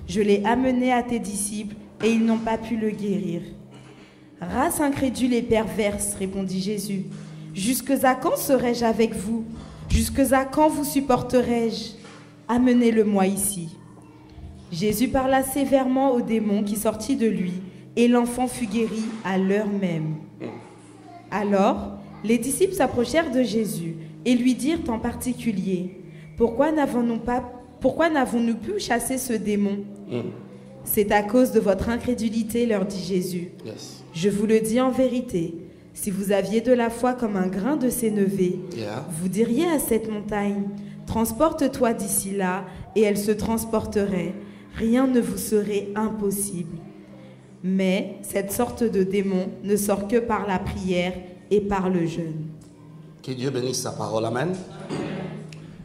Je l'ai amené à tes disciples et ils n'ont pas pu le guérir. » « Race incrédule et perverse, répondit Jésus, jusque à quand serai-je avec vous? Jusque à quand vous supporterai-je? Amenez-le-moi ici. » Jésus parla sévèrement au démon qui sortit de lui, et l'enfant fut guéri à l'heure même. Alors, les disciples s'approchèrent de Jésus et lui dirent en particulier, « Pourquoi n'avons-nous pu chasser ce démon? » « C'est à cause de votre incrédulité, leur dit Jésus. Yes. Je vous le dis en vérité, si vous aviez de la foi comme un grain de sénévé, vous diriez à cette montagne, transporte-toi d'ici là, et elle se transporterait. Rien ne vous serait impossible. Mais cette sorte de démon ne sort que par la prière et par le jeûne. » Que Dieu bénisse sa parole. Amen.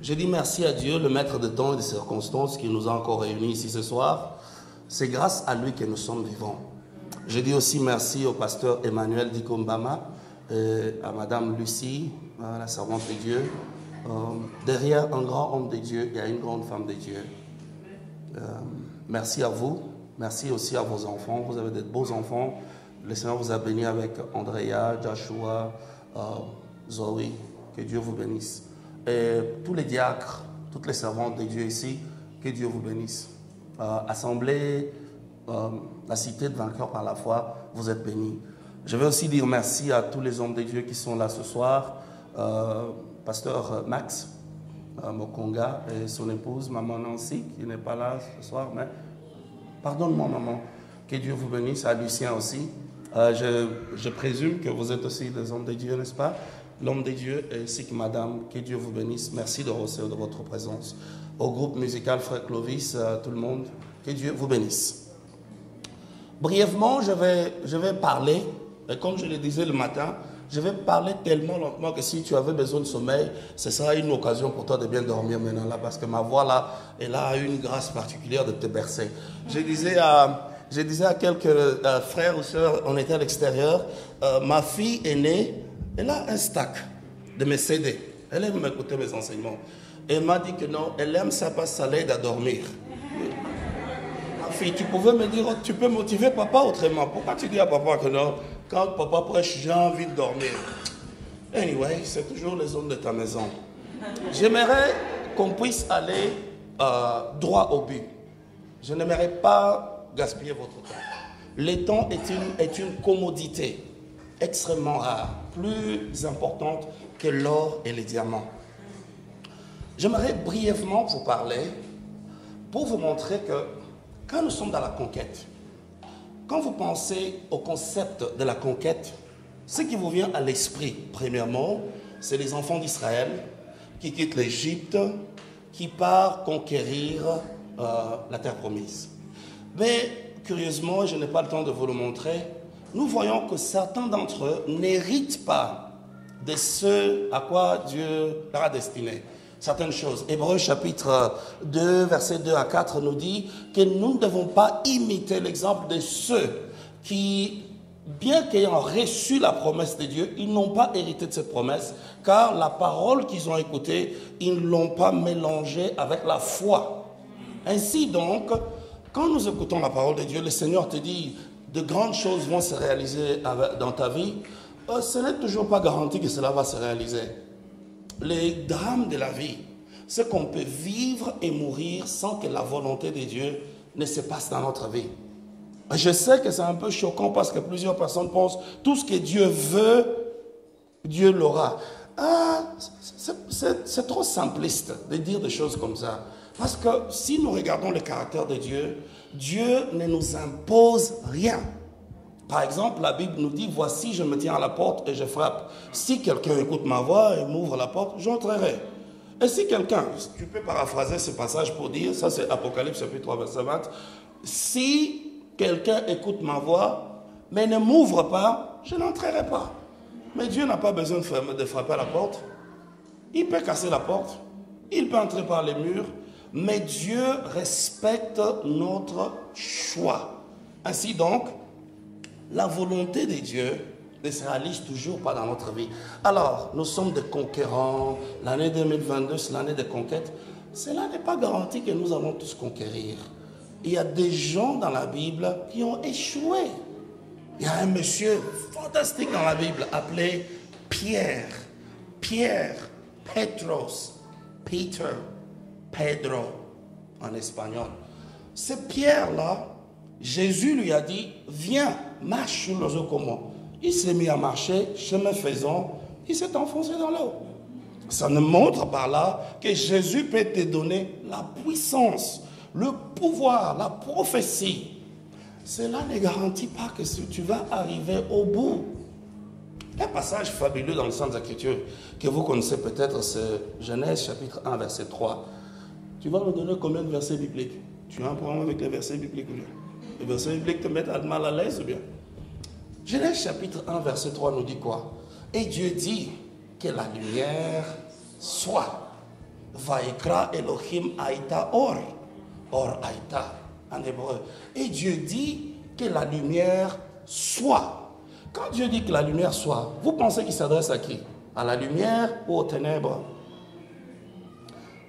Je dis merci à Dieu, le maître de temps et de circonstances, qui nous a encore réunis ici ce soir. C'est grâce à lui que nous sommes vivants. Je dis aussi merci au pasteur Emmanuel Dikombama, à madame Lucie, la servante de Dieu. Derrière un grand homme de Dieu, il y a une grande femme de Dieu. Merci à vous. Merci aussi à vos enfants. Vous avez de beaux enfants. Le Seigneur vous a béni avec Andrea, Joshua, Zoé. Que Dieu vous bénisse. Et tous les diacres, toutes les servantes de Dieu ici, que Dieu vous bénisse. Assemblée, la cité de vainqueurs par la foi, vous êtes bénis. Je vais aussi dire merci à tous les hommes de Dieu qui sont là ce soir. Pasteur Max Mokonga et son épouse, maman Nancy, qui n'est pas là ce soir, mais pardonne-moi maman, que Dieu vous bénisse, à Lucien aussi. Je présume que vous êtes aussi des hommes de Dieu, n'est-ce pas? L'homme de Dieu ainsi que madame, que Dieu vous bénisse. Merci de recevoir de votre présence. Au groupe musical Frère Clovis, tout le monde, que Dieu vous bénisse. Brièvement, je vais parler, et comme je le disais le matin, je vais parler tellement lentement que si tu avais besoin de sommeil, ce sera une occasion pour toi de bien dormir maintenant là, parce que ma voix là, elle a une grâce particulière de te bercer. Je disais à quelques frères ou sœurs, on était à l'extérieur, ma fille aînée, elle a un stack de mes CD. Elle aime m'écouter mes enseignements. Et elle m'a dit que non, elle aime ça parce que ça l'aide à dormir. Ma fille, tu pouvais me dire, tu peux motiver papa autrement. Pourquoi tu dis à papa que non, quand papa prêche, j'ai envie de dormir? Anyway, c'est toujours les hommes de ta maison. J'aimerais qu'on puisse aller droit au but. Je n'aimerais pas gaspiller votre temps. Le temps est une commodité extrêmement rare, plus importante que l'or et les diamants. J'aimerais brièvement vous parler pour vous montrer que quand nous sommes dans la conquête, quand vous pensez au concept de la conquête, ce qui vous vient à l'esprit, premièrement, c'est les enfants d'Israël qui quittent l'Égypte, qui partent conquérir la terre promise. Mais curieusement, je n'ai pas le temps de vous le montrer, nous voyons que certains d'entre eux n'héritent pas de ce à quoi Dieu leur a destiné. Certaines choses. Hébreux chapitre 2, versets 2 à 4 nous dit que nous ne devons pas imiter l'exemple de ceux qui, bien qu'ayant reçu la promesse de Dieu, ils n'ont pas hérité de cette promesse, car la parole qu'ils ont écoutée, ils ne l'ont pas mélangée avec la foi. Ainsi donc, quand nous écoutons la parole de Dieu, le Seigneur te dit de grandes choses vont se réaliser dans ta vie, ce n'est toujours pas garanti que cela va se réaliser. Les drames de la vie, c'est qu'on peut vivre et mourir sans que la volonté de Dieu ne se passe dans notre vie. Je sais que c'est un peu choquant parce que plusieurs personnes pensent tout ce que Dieu veut, Dieu l'aura. C'est trop simpliste de dire des choses comme ça. Parce que si nous regardons le caractère de Dieu, Dieu ne nous impose rien. Par exemple, la Bible nous dit, voici, je me tiens à la porte et je frappe. Si quelqu'un écoute ma voix et m'ouvre la porte, j'entrerai. Et si quelqu'un, tu peux paraphraser ce passage pour dire, ça c'est Apocalypse chapitre 3, verset 20, si quelqu'un écoute ma voix, mais ne m'ouvre pas, je n'entrerai pas. Mais Dieu n'a pas besoin de frapper à la porte. Il peut casser la porte, il peut entrer par les murs, mais Dieu respecte notre choix. Ainsi donc, la volonté de Dieu ne se réalise toujours pas dans notre vie. Alors, nous sommes des conquérants. L'année 2022, c'est l'année des conquêtes. Cela n'est pas garanti que nous allons tous conquérir. Il y a des gens dans la Bible qui ont échoué. Il y a un monsieur fantastique dans la Bible appelé Pierre. Pierre, Petros, Peter, Pedro en espagnol. Ce Pierre-là, Jésus lui a dit, viens, marche sur les eaux comme moi. Il s'est mis à marcher, chemin faisant, il s'est enfoncé dans l'eau. Ça nous montre par là que Jésus peut te donner la puissance, le pouvoir, la prophétie. Cela ne garantit pas que tu vas arriver au bout. Un passage fabuleux dans le Saintes Écritures que vous connaissez peut-être, c'est Genèse chapitre 1, verset 3. Tu vas me donner combien de versets bibliques? Tu as un problème avec les versets bibliques ou bien? Les versets bibliques te mettent mal à l'aise ou bien? Genèse chapitre 1, verset 3 nous dit quoi? Et Dieu dit que la lumière soit. Vaikra Elohim Aïta Or. Or Aïta en hébreu. Et Dieu dit que la lumière soit. Quand Dieu dit que la lumière soit, vous pensez qu'il s'adresse à qui? À la lumière ou aux ténèbres?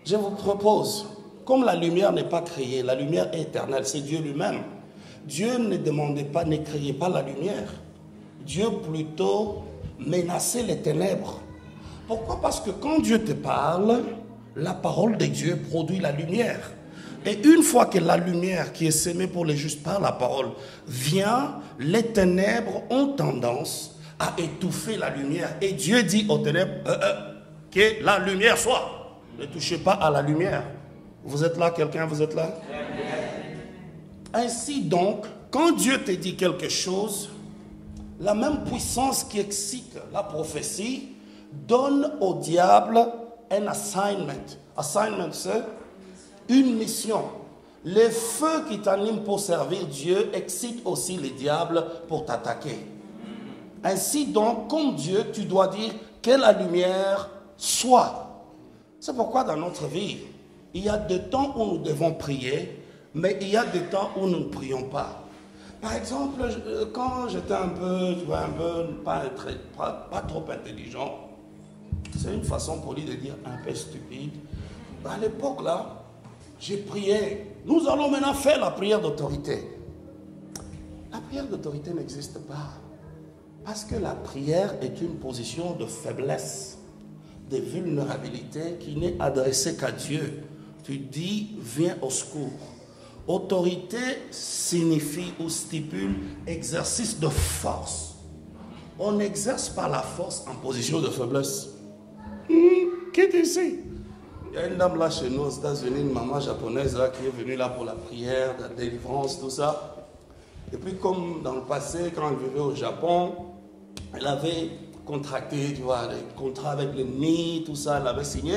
Je vous propose, comme la lumière n'est pas créée, la lumière est éternelle, c'est Dieu lui-même. Dieu ne demandait pas, ne créait pas la lumière. Dieu plutôt menaçait les ténèbres. Pourquoi? Parce que quand Dieu te parle, la parole de Dieu produit la lumière. Et une fois que la lumière qui est sémée pour les justes par la parole vient, les ténèbres ont tendance à étouffer la lumière. Et Dieu dit aux ténèbres, que la lumière soit. Ne touchez pas à la lumière. Vous êtes là, quelqu'un, vous êtes là? Ainsi donc, quand Dieu te dit quelque chose, la même puissance qui excite la prophétie donne au diable un assignment. Assignment, c'est une mission. Les feux qui t'animent pour servir Dieu excitent aussi les diables pour t'attaquer. Ainsi donc, comme Dieu, tu dois dire que la lumière soit. C'est pourquoi dans notre vie, il y a des temps où nous devons prier, mais il y a des temps où nous ne prions pas. Par exemple, quand j'étais un peu, tu vois, pas trop intelligent, c'est une façon polie de dire un peu stupide. À l'époque là, j'ai prié. Nous allons maintenant faire la prière d'autorité. La prière d'autorité n'existe pas. Parce que la prière est une position de faiblesse, de vulnérabilité qui n'est adressée qu'à Dieu. Tu dis, viens au secours. Autorité signifie ou stipule exercice de force. On n'exerce pas la force en position de faiblesse. Qu'est-ce que c'est? Il y a une dame là chez nous aux États-Unis, une maman japonaise là qui est venue là pour la prière, la délivrance, tout ça. Et puis comme dans le passé, quand elle vivait au Japon, elle avait contracté, tu vois, les contrats avec l'ennemi, tout ça, elle avait signé.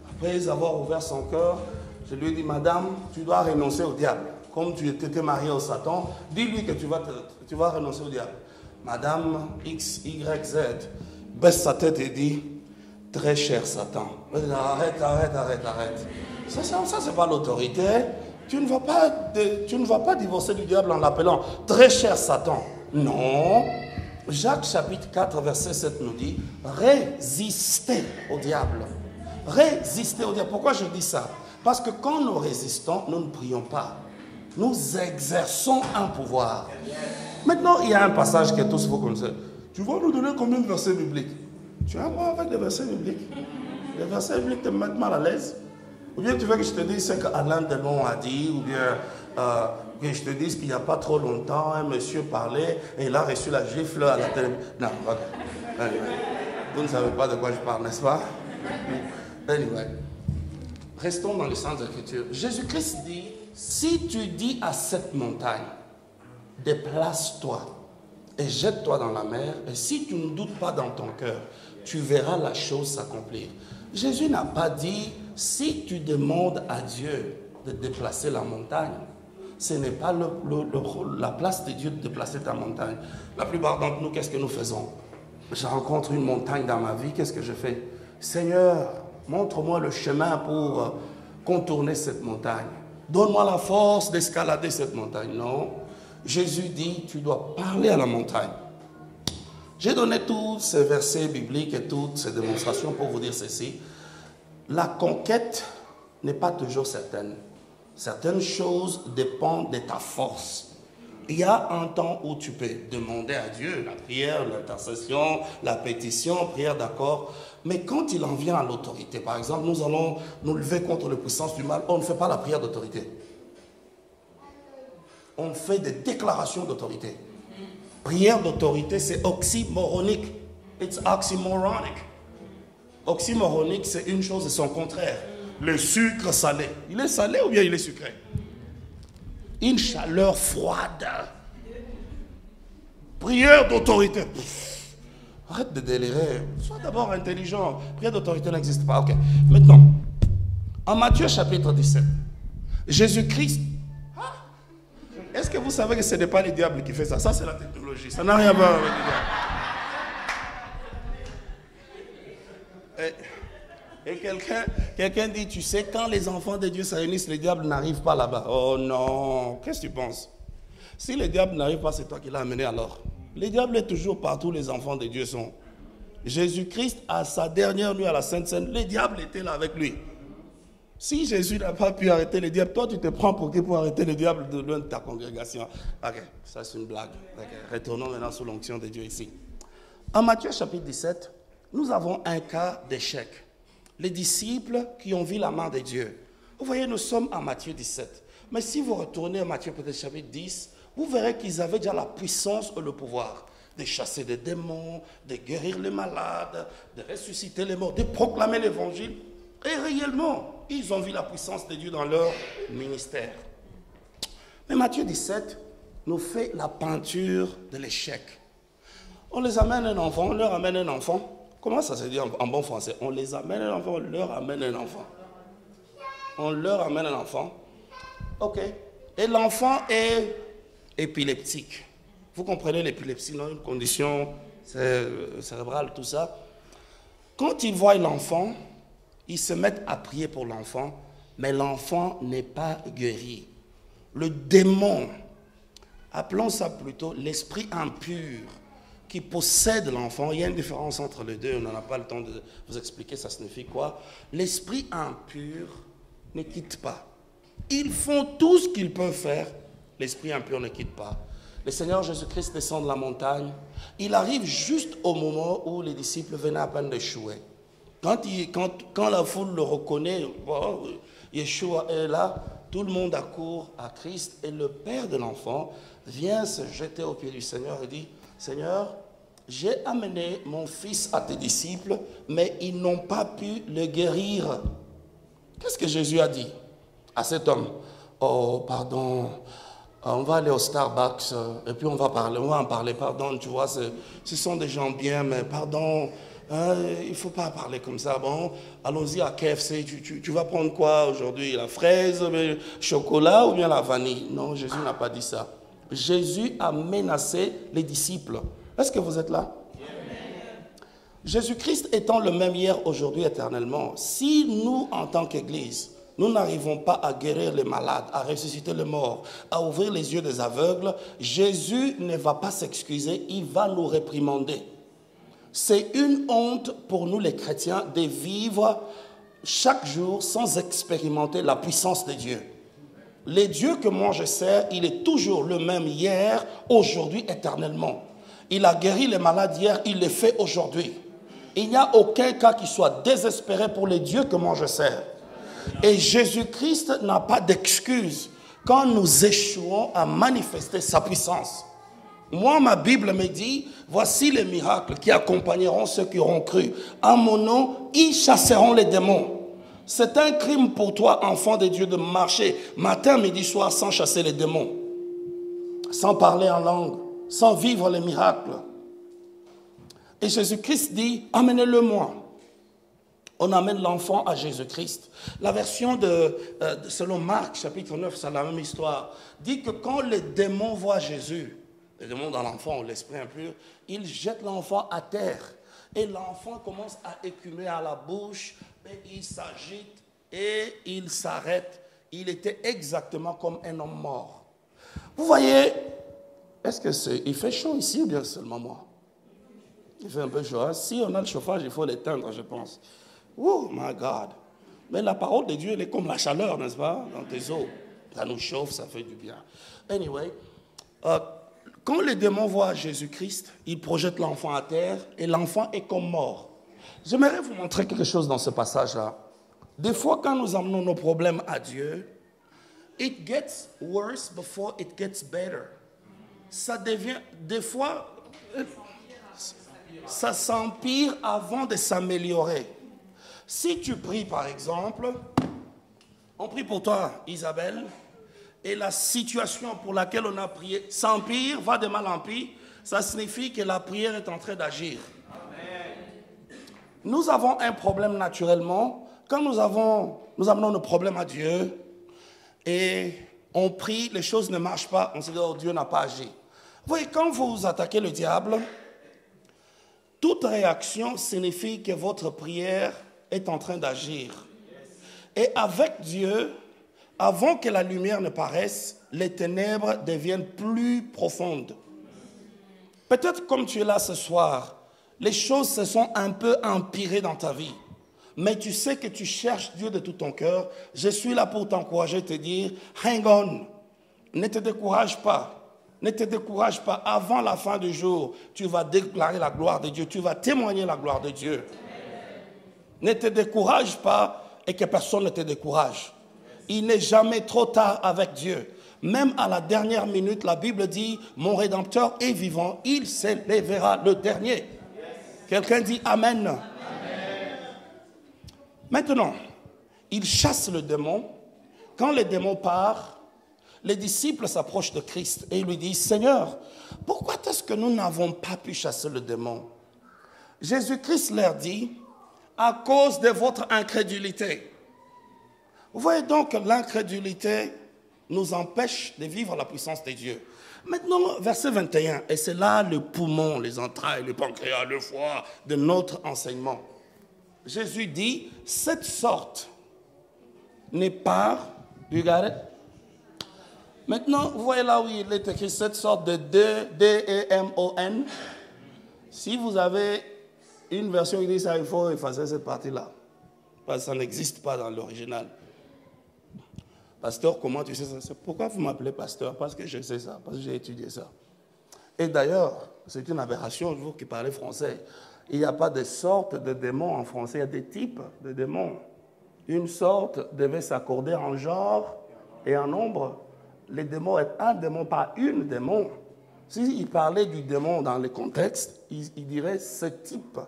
Après avoir ouvert son cœur, je lui ai dit, madame, tu dois renoncer au diable. Comme tu étais mariée au Satan, dis-lui que tu vas renoncer au diable. Madame X, Y, Z baisse sa tête et dit, très cher Satan. Arrête. Ça c'est pas l'autorité. Tu ne vas pas divorcer du diable en l'appelant très cher Satan. Non. Jacques chapitre 4 verset 7 nous dit, résistez au diable. Résistez au diable. Pourquoi je dis ça? Parce que quand nous résistons, nous ne prions pas. Nous exerçons un pouvoir. Maintenant, il y a un passage que tous vous connaissez. Tu vas nous donner combien de versets bibliques? Tu as un problème avec les versets bibliques? Les versets bibliques te mettent mal à l'aise? Ou bien tu veux que je te dise ce qu'Alain Delon a dit? Ou bien que je te dise qu'il n'y a pas trop longtemps, un monsieur parlait et il a reçu la gifle à la télévision? Non, ok. Anyway. Vous ne savez pas de quoi je parle, n'est-ce pas? Anyway. Restons dans les Saintes Écritures. Jésus-Christ dit, si tu dis à cette montagne, déplace-toi et jette-toi dans la mer, et si tu ne doutes pas dans ton cœur, tu verras la chose s'accomplir. Jésus n'a pas dit, si tu demandes à Dieu de déplacer la montagne, ce n'est pas la place de Dieu de déplacer ta montagne. La plupart d'entre nous, qu'est-ce que nous faisons? Je rencontre une montagne dans ma vie, qu'est-ce que je fais? Seigneur, montre-moi le chemin pour contourner cette montagne. Donne-moi la force d'escalader cette montagne. Non. Jésus dit, tu dois parler à la montagne. J'ai donné tous ces versets bibliques et toutes ces démonstrations pour vous dire ceci. La conquête n'est pas toujours certaine. Certaines choses dépendent de ta force. Il y a un temps où tu peux demander à Dieu la prière, l'intercession, la pétition, prière d'accord. Mais quand il en vient à l'autorité, par exemple, nous allons nous lever contre les puissances du mal, on ne fait pas la prière d'autorité. On fait des déclarations d'autorité. Prière d'autorité, c'est oxymoronique. It's oxymoronic. Oxymoronique, c'est une chose et son contraire. Le sucre salé. Il est salé ou bien il est sucré? Une chaleur froide. Prière d'autorité. Arrête de délirer. Sois d'abord intelligent. Prière d'autorité n'existe pas. Ok. Maintenant, en Matthieu chapitre 17, Jésus-Christ. Est-ce que vous savez que ce n'est pas le diable qui fait ça? Ça, c'est la technologie. Ça n'a rien à voir avec le diable. Et quelqu'un dit, tu sais, quand les enfants de Dieu se réunissent, le diable n'arrive pas là-bas. Oh non, qu'est-ce que tu penses? Si le diable n'arrive pas, c'est toi qui l'as amené alors. Le diable est toujours partout où les enfants de Dieu sont. Jésus-Christ, à sa dernière nuit à la Sainte Seine, le diable était là avec lui. Si Jésus n'a pas pu arrêter le diable, toi tu te prends pour qui pour arrêter le diable de loin de ta congrégation? Ok, ça c'est une blague. Okay. Retournons maintenant sous l'onction de Dieu ici. En Matthieu chapitre 17, nous avons un cas d'échec. Les disciples qui ont vu la main de Dieu. Vous voyez, nous sommes en Matthieu 17. Mais si vous retournez à Matthieu peut-être chapitre 10, vous verrez qu'ils avaient déjà la puissance et le pouvoir de chasser des démons, de guérir les malades, de ressusciter les morts, de proclamer l'évangile. Et réellement, ils ont vu la puissance de Dieu dans leur ministère. Mais Matthieu 17 nous fait la peinture de l'échec. On les amène un enfant, on leur amène un enfant. Comment ça se dit en bon français? On les amène un enfant, on leur amène un enfant. On leur amène un enfant. Ok. Et l'enfant est épileptique. Vous comprenez l'épilepsie, non? Une condition cérébrale, tout ça. Quand ils voient l'enfant, ils se mettent à prier pour l'enfant, mais l'enfant n'est pas guéri. Le démon, appelons ça plutôt l'esprit impur qui possède l'enfant. Il y a une différence entre les deux, on n'en a pas le temps de vous expliquer ça signifie quoi. L'esprit impur ne quitte pas. Ils font tout ce qu'ils peuvent faire, l'esprit impur ne quitte pas. Le Seigneur Jésus-Christ descend de la montagne, il arrive juste au moment où les disciples venaient à peine d'échouer. Quand la foule le reconnaît, oh, Yeshua est là, tout le monde accourt à Christ et le père de l'enfant vient se jeter aux pieds du Seigneur et dit, Seigneur, j'ai amené mon fils à tes disciples, mais ils n'ont pas pu le guérir. Qu'est-ce que Jésus a dit à cet homme? Oh, pardon, on va aller au Starbucks et puis on va en parler. Pardon, tu vois, ce sont des gens bien, mais pardon, il ne faut pas parler comme ça. Bon, allons-y à KFC. Tu vas prendre quoi aujourd'hui? La fraise, le chocolat ou bien la vanille? Non, Jésus n'a pas dit ça. Jésus a menacé les disciples. Est-ce que vous êtes là? Jésus-Christ étant le même hier, aujourd'hui, éternellement, si nous, en tant qu'Église, nous n'arrivons pas à guérir les malades, à ressusciter les morts, à ouvrir les yeux des aveugles, Jésus ne va pas s'excuser, il va nous réprimander. C'est une honte pour nous les chrétiens de vivre chaque jour sans expérimenter la puissance de Dieu. Le Dieu que moi je sers, il est toujours le même hier, aujourd'hui, éternellement. Il a guéri les malades hier, il le fait aujourd'hui. Il n'y a aucun cas qui soit désespéré pour les dieux que moi je sers. Et Jésus-Christ n'a pas d'excuse quand nous échouons à manifester sa puissance. Moi, ma Bible me dit, voici les miracles qui accompagneront ceux qui auront cru. En mon nom, ils chasseront les démons. C'est un crime pour toi, enfant de Dieu, de marcher matin, midi, soir sans chasser les démons, sans parler en langue, sans vivre les miracles. Et Jésus-Christ dit, amenez-le-moi. On amène l'enfant à Jésus-Christ. La version selon Marc, chapitre 9, c'est la même histoire, dit que quand les démons voient Jésus, les démons dans l'enfant ou l'esprit impur, ils jettent l'enfant à terre. Et l'enfant commence à écumer à la bouche, et il s'agite et il s'arrête. Il était exactement comme un homme mort. Vous voyez, Est-ce que il fait chaud ici ou bien seulement moi? Il fait un peu chaud. Hein? Si on a le chauffage, il faut l'éteindre, je pense. Oh my God! Mais la parole de Dieu, elle est comme la chaleur, n'est-ce pas? Dans tes os. Ça nous chauffe, ça fait du bien. Anyway, quand les démons voient Jésus-Christ, ils projettent l'enfant à terre et l'enfant est comme mort. J'aimerais vous montrer quelque chose dans ce passage-là. Des fois, quand nous amenons nos problèmes à Dieu, it gets worse before it gets better. Ça devient, des fois, ça s'empire avant de s'améliorer. Si tu pries, par exemple, on prie pour toi, Isabelle, et la situation pour laquelle on a prié s'empire, va de mal en pire, ça signifie que la prière est en train d'agir. Nous avons un problème naturellement. Quand nous amenons nos problèmes à Dieu et on prie, les choses ne marchent pas, on se dit, oh, Dieu n'a pas agi. Vous voyez, quand vous attaquez le diable, toute réaction signifie que votre prière est en train d'agir. Et avec Dieu, avant que la lumière ne paraisse, les ténèbres deviennent plus profondes. Peut-être comme tu es là ce soir, les choses se sont un peu empirées dans ta vie. Mais tu sais que tu cherches Dieu de tout ton cœur. Je suis là pour t'encourager, te dire, hang on, ne te décourage pas. Ne te décourage pas. Avant la fin du jour, tu vas déclarer la gloire de Dieu. Tu vas témoigner la gloire de Dieu. Ne te décourage pas et que personne ne te décourage. Il n'est jamais trop tard avec Dieu. Même à la dernière minute, la Bible dit, mon Rédempteur est vivant, il s'élèvera le dernier. Quelqu'un dit Amen. Amen. Maintenant, il chasse le démon. Quand le démon part, les disciples s'approchent de Christ et lui disent, Seigneur, pourquoi est-ce que nous n'avons pas pu chasser le démon? Jésus-Christ leur dit, à cause de votre incrédulité. Vous voyez donc que l'incrédulité nous empêche de vivre la puissance de Dieu. Maintenant, verset 21, et c'est là le poumon, les entrailles, le pancréas, le foie de notre enseignement. Jésus dit, cette sorte n'est pas, you got it? Maintenant, vous voyez là où il est écrit cette sorte de D-E-M-O-N. Si vous avez une version qui dit ça, il faut effacer cette partie-là. Parce que ça n'existe pas dans l'original. Pasteur, comment tu sais ça? Pourquoi vous m'appelez pasteur? Parce que je sais ça, parce que j'ai étudié ça. Et d'ailleurs, c'est une aberration, vous qui parlez français. Il n'y a pas de sorte de démons en français, il y a des types de démons. Une sorte devait s'accorder en genre et en nombre. Les démons est un démon, pas une démon. S'il parlait du démon dans le contexte, il dirait ce type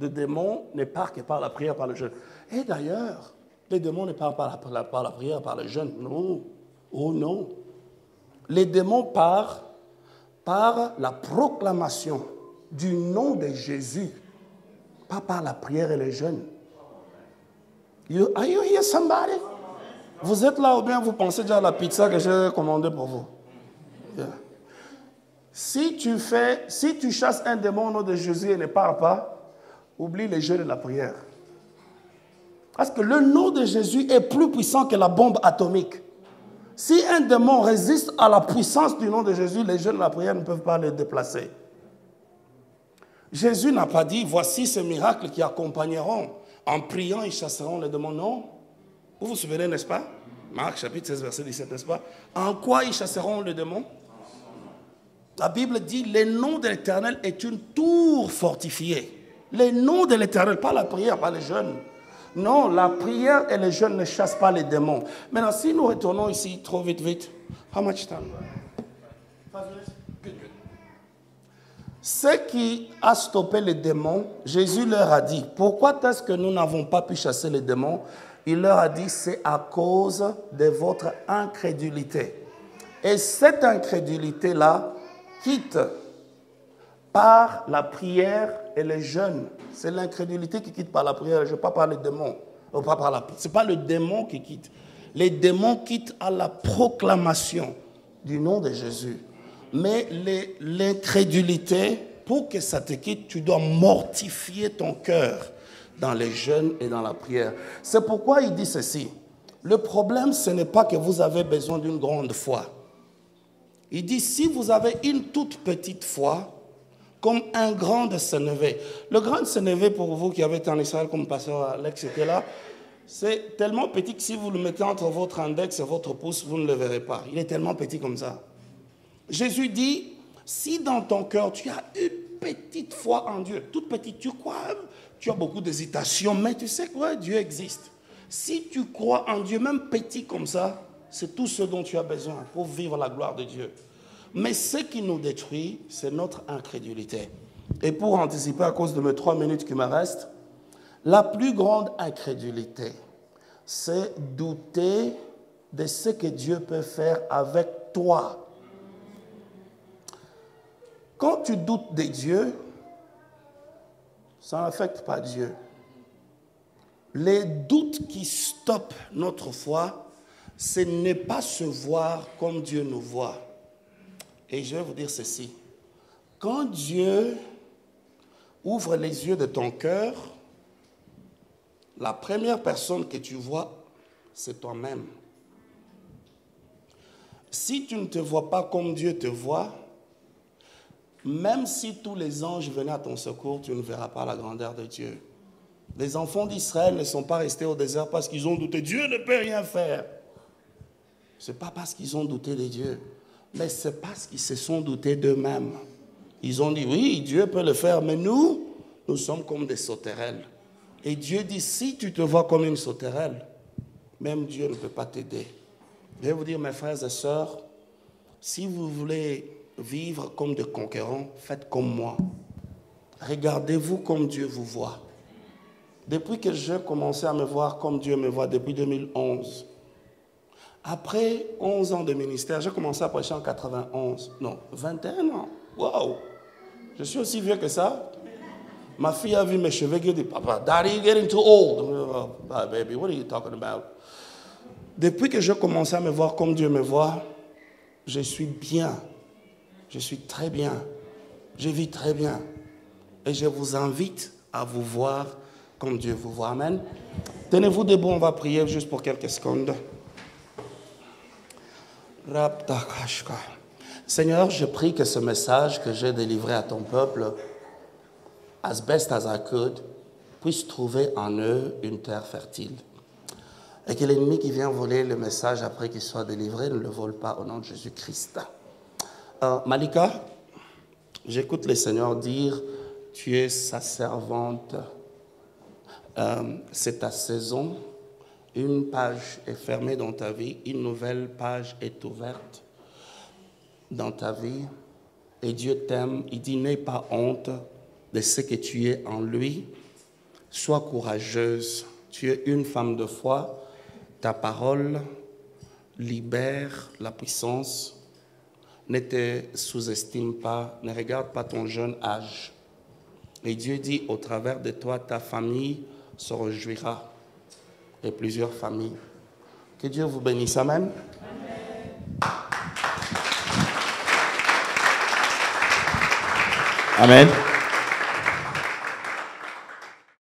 de démon ne part que par la prière, par le jeûne. Et d'ailleurs, les démons ne partent pas par la prière, par le jeûne. Non. Oh non. Les démons partent par la proclamation du nom de Jésus, pas par la prière et le jeûne. Are you here, somebody? Vous êtes là ou bien vous pensez déjà à la pizza que j'ai commandée pour vous? Yeah. Si tu chasses un démon au nom de Jésus et ne pars pas, oublie les jeûnes et la prière. Parce que le nom de Jésus est plus puissant que la bombe atomique. Si un démon résiste à la puissance du nom de Jésus, les jeûnes et la prière ne peuvent pas le déplacer. Jésus n'a pas dit, voici ces miracles qui accompagneront. En priant, ils chasseront les démons. Non. Vous vous souvenez, n'est-ce pas? Marc chapitre 16, verset 17, n'est-ce pas? En quoi ils chasseront les démons? La Bible dit, le nom de l'Éternel est une tour fortifiée. Le nom de l'Éternel, pas la prière, pas les jeûnes. Non, la prière et les jeûnes ne chassent pas les démons. Maintenant, si nous retournons ici, trop vite. How much time? 5 minutes? Good. Ce qui a stoppé les démons, Jésus leur a dit, pourquoi est-ce que nous n'avons pas pu chasser les démons? Il leur a dit, c'est à cause de votre incrédulité. Et cette incrédulité-là quitte par la prière et le jeûne. C'est l'incrédulité qui quitte par la prière. Je ne parle pas par les démons. Ce n'est pas le démon qui quitte. Les démons quittent à la proclamation du nom de Jésus. Mais l'incrédulité, pour que ça te quitte, tu dois mortifier ton cœur dans les jeûnes et dans la prière. C'est pourquoi il dit ceci. Le problème, ce n'est pas que vous avez besoin d'une grande foi. Il dit, si vous avez une toute petite foi, comme un grain de sénévé. Le grain de sénévé, pour vous qui avez été en Israël, comme pasteur Alex était là, c'est tellement petit que si vous le mettez entre votre index et votre pouce, vous ne le verrez pas. Il est tellement petit comme ça. Jésus dit, si dans ton cœur, tu as une petite foi en Dieu, toute petite, tu crois, tu as beaucoup d'hésitation, mais tu sais que ouais, Dieu existe. Si tu crois en Dieu, même petit comme ça, c'est tout ce dont tu as besoin pour vivre la gloire de Dieu. Mais ce qui nous détruit, c'est notre incrédulité. Et pour anticiper à cause de mes 3 minutes qui me restent, la plus grande incrédulité, c'est douter de ce que Dieu peut faire avec toi. Quand tu doutes de Dieu, ça n'affecte pas Dieu. Les doutes qui stoppent notre foi, c'est ne pas se voir comme Dieu nous voit. Et je vais vous dire ceci. Quand Dieu ouvre les yeux de ton cœur, la première personne que tu vois, c'est toi-même. Si tu ne te vois pas comme Dieu te voit, même si tous les anges venaient à ton secours, tu ne verras pas la grandeur de Dieu. Les enfants d'Israël ne sont pas restés au désert parce qu'ils ont douté. Dieu ne peut rien faire. Ce n'est pas parce qu'ils ont douté de Dieu, mais c'est parce qu'ils se sont doutés d'eux-mêmes. Ils ont dit, oui, Dieu peut le faire, mais nous sommes comme des sauterelles. Et Dieu dit, si tu te vois comme une sauterelle, même Dieu ne peut pas t'aider. Je vais vous dire, mes frères et sœurs, si vous voulez vivre comme des conquérants, faites comme moi. Regardez-vous comme Dieu vous voit. Depuis que j'ai commencé à me voir comme Dieu me voit, depuis 2011, après 11 ans de ministère, j'ai commencé à prêcher en 91. Non, 21 ans. Wow! Je suis aussi vieux que ça. Ma fille a vu mes cheveux, elle dit, Papa, Daddy, you're getting too old. Oh, baby, what are you talking about? Depuis que j'ai commencé à me voir comme Dieu me voit, je suis bien. Je suis très bien. Je vis très bien. Et je vous invite à vous voir comme Dieu vous voit. Amen. Tenez-vous debout, on va prier juste pour quelques secondes. Seigneur, je prie que ce message que j'ai délivré à ton peuple, as best as I could, puisse trouver en eux une terre fertile. Et que l'ennemi qui vient voler le message après qu'il soit délivré ne le vole pas au nom de Jésus-Christ. Malika, j'écoute le Seigneur dire, tu es sa servante, c'est ta saison, une page est fermée dans ta vie, une nouvelle page est ouverte dans ta vie, et Dieu t'aime, il dit, n'aie pas honte de ce que tu es en lui, sois courageuse, tu es une femme de foi, ta parole libère la puissance. Ne te sous-estime pas, ne regarde pas ton jeune âge. Et Dieu dit, au travers de toi, ta famille se réjouira. Et plusieurs familles. Que Dieu vous bénisse. Amen. Amen.